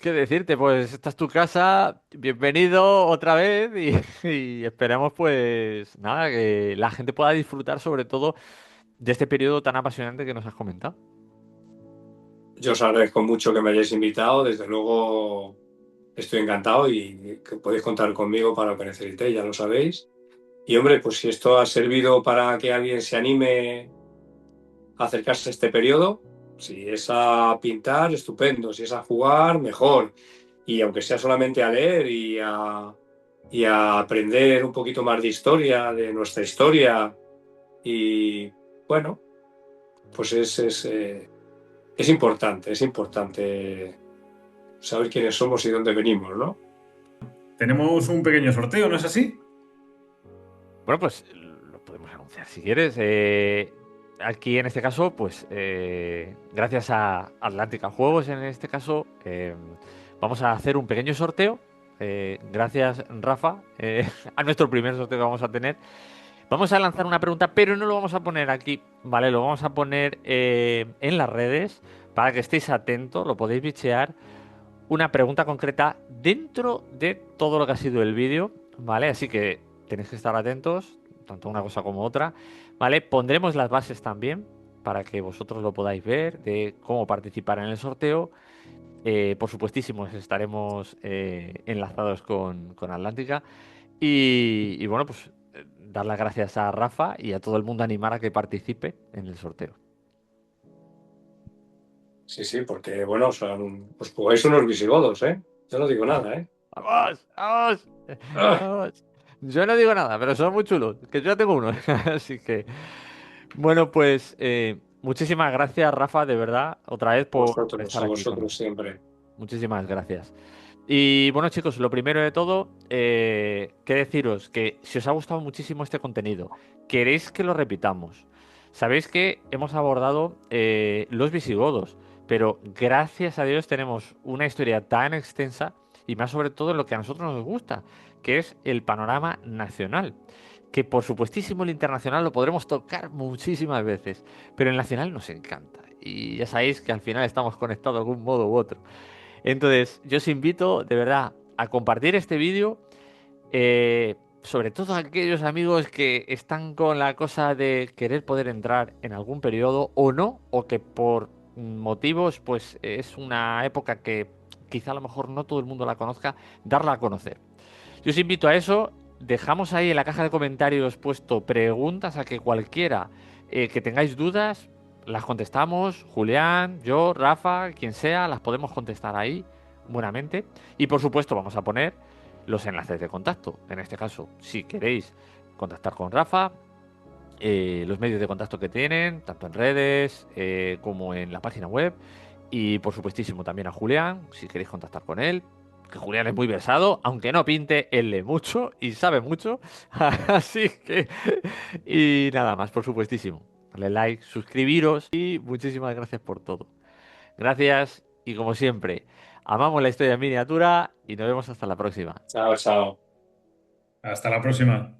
¿qué decirte? Pues esta es tu casa, bienvenido otra vez y esperamos pues nada, que la gente pueda disfrutar sobre todo de este periodo tan apasionante que nos has comentado. Yo os agradezco mucho que me hayáis invitado, desde luego estoy encantado y que podéis contar conmigo para lo que necesitéis, ya lo sabéis. Y hombre, pues si esto ha servido para que alguien se anime a acercarse a este periodo, si es a pintar, estupendo, si es a jugar, mejor. Y aunque sea solamente a leer y a aprender un poquito más de historia, de nuestra historia, y bueno, pues es importante saber quiénes somos y dónde venimos, ¿no? Tenemos un pequeño sorteo, ¿no es así? Bueno, pues lo podemos anunciar si quieres. Aquí en este caso, pues gracias a Atlántica Juegos, en este caso, vamos a hacer un pequeño sorteo. Gracias, Rafa, a nuestro primer sorteo que vamos a tener. Vamos a lanzar una pregunta, pero no lo vamos a poner aquí, ¿vale? Lo vamos a poner en las redes para que estéis atentos, lo podéis bichear. Una pregunta concreta dentro de todo lo que ha sido el vídeo, ¿vale? Así que tenéis que estar atentos, tanto una cosa como otra, ¿vale? Pondremos las bases también para que vosotros lo podáis ver de cómo participar en el sorteo. Por supuestísimo, estaremos enlazados con Atlántica. Y bueno, pues dar las gracias a Rafa y a todo el mundo animar a que participe en el sorteo. Sí, sí, porque bueno, os jugáis unos visigodos, ¿eh? Yo no digo nada, ¿eh? ¡Vamos! ¡Vamos! ¡Ah! ¡Vamos! Yo no digo nada, pero son muy chulos, que yo ya tengo uno. Así que, bueno, pues muchísimas gracias, Rafa, de verdad, otra vez por estar A aquí con vosotros nosotros. siempre. Muchísimas gracias. Y bueno, chicos, lo primero de todo, que deciros que si os ha gustado muchísimo este contenido, queréis que lo repitamos. Sabéis que hemos abordado los visigodos, pero gracias a Dios tenemos una historia tan extensa y más sobre todo en lo que a nosotros nos gusta, que es el panorama nacional. Que por supuestísimo el internacional lo podremos tocar muchísimas veces, pero el nacional nos encanta. Y ya sabéis que al final estamos conectados de algún modo u otro. Entonces, yo os invito de verdad a compartir este vídeo, sobre todo a aquellos amigos que están con la cosa de querer poder entrar en algún periodo o no, o que por motivos, pues es una época que quizá a lo mejor no todo el mundo la conozca, darla a conocer. Yo os invito a eso. Dejamos ahí en la caja de comentarios puesto preguntas a que cualquiera que tengáis dudas, las contestamos. Julián, yo, Rafa, quien sea, las podemos contestar ahí buenamente. Y por supuesto vamos a poner los enlaces de contacto. En este caso, si queréis contactar con Rafa, los medios de contacto que tienen, tanto en redes como en la página web. Y por supuestísimo también a Julián, si queréis contactar con él, que Julián es muy versado, aunque no pinte, él lee mucho y sabe mucho. Así que... Y nada más, por supuestísimo. Dale like, suscribiros y muchísimas gracias por todo. Gracias y como siempre, amamos la historia en miniatura y nos vemos hasta la próxima. Chao, chao. Hasta la próxima.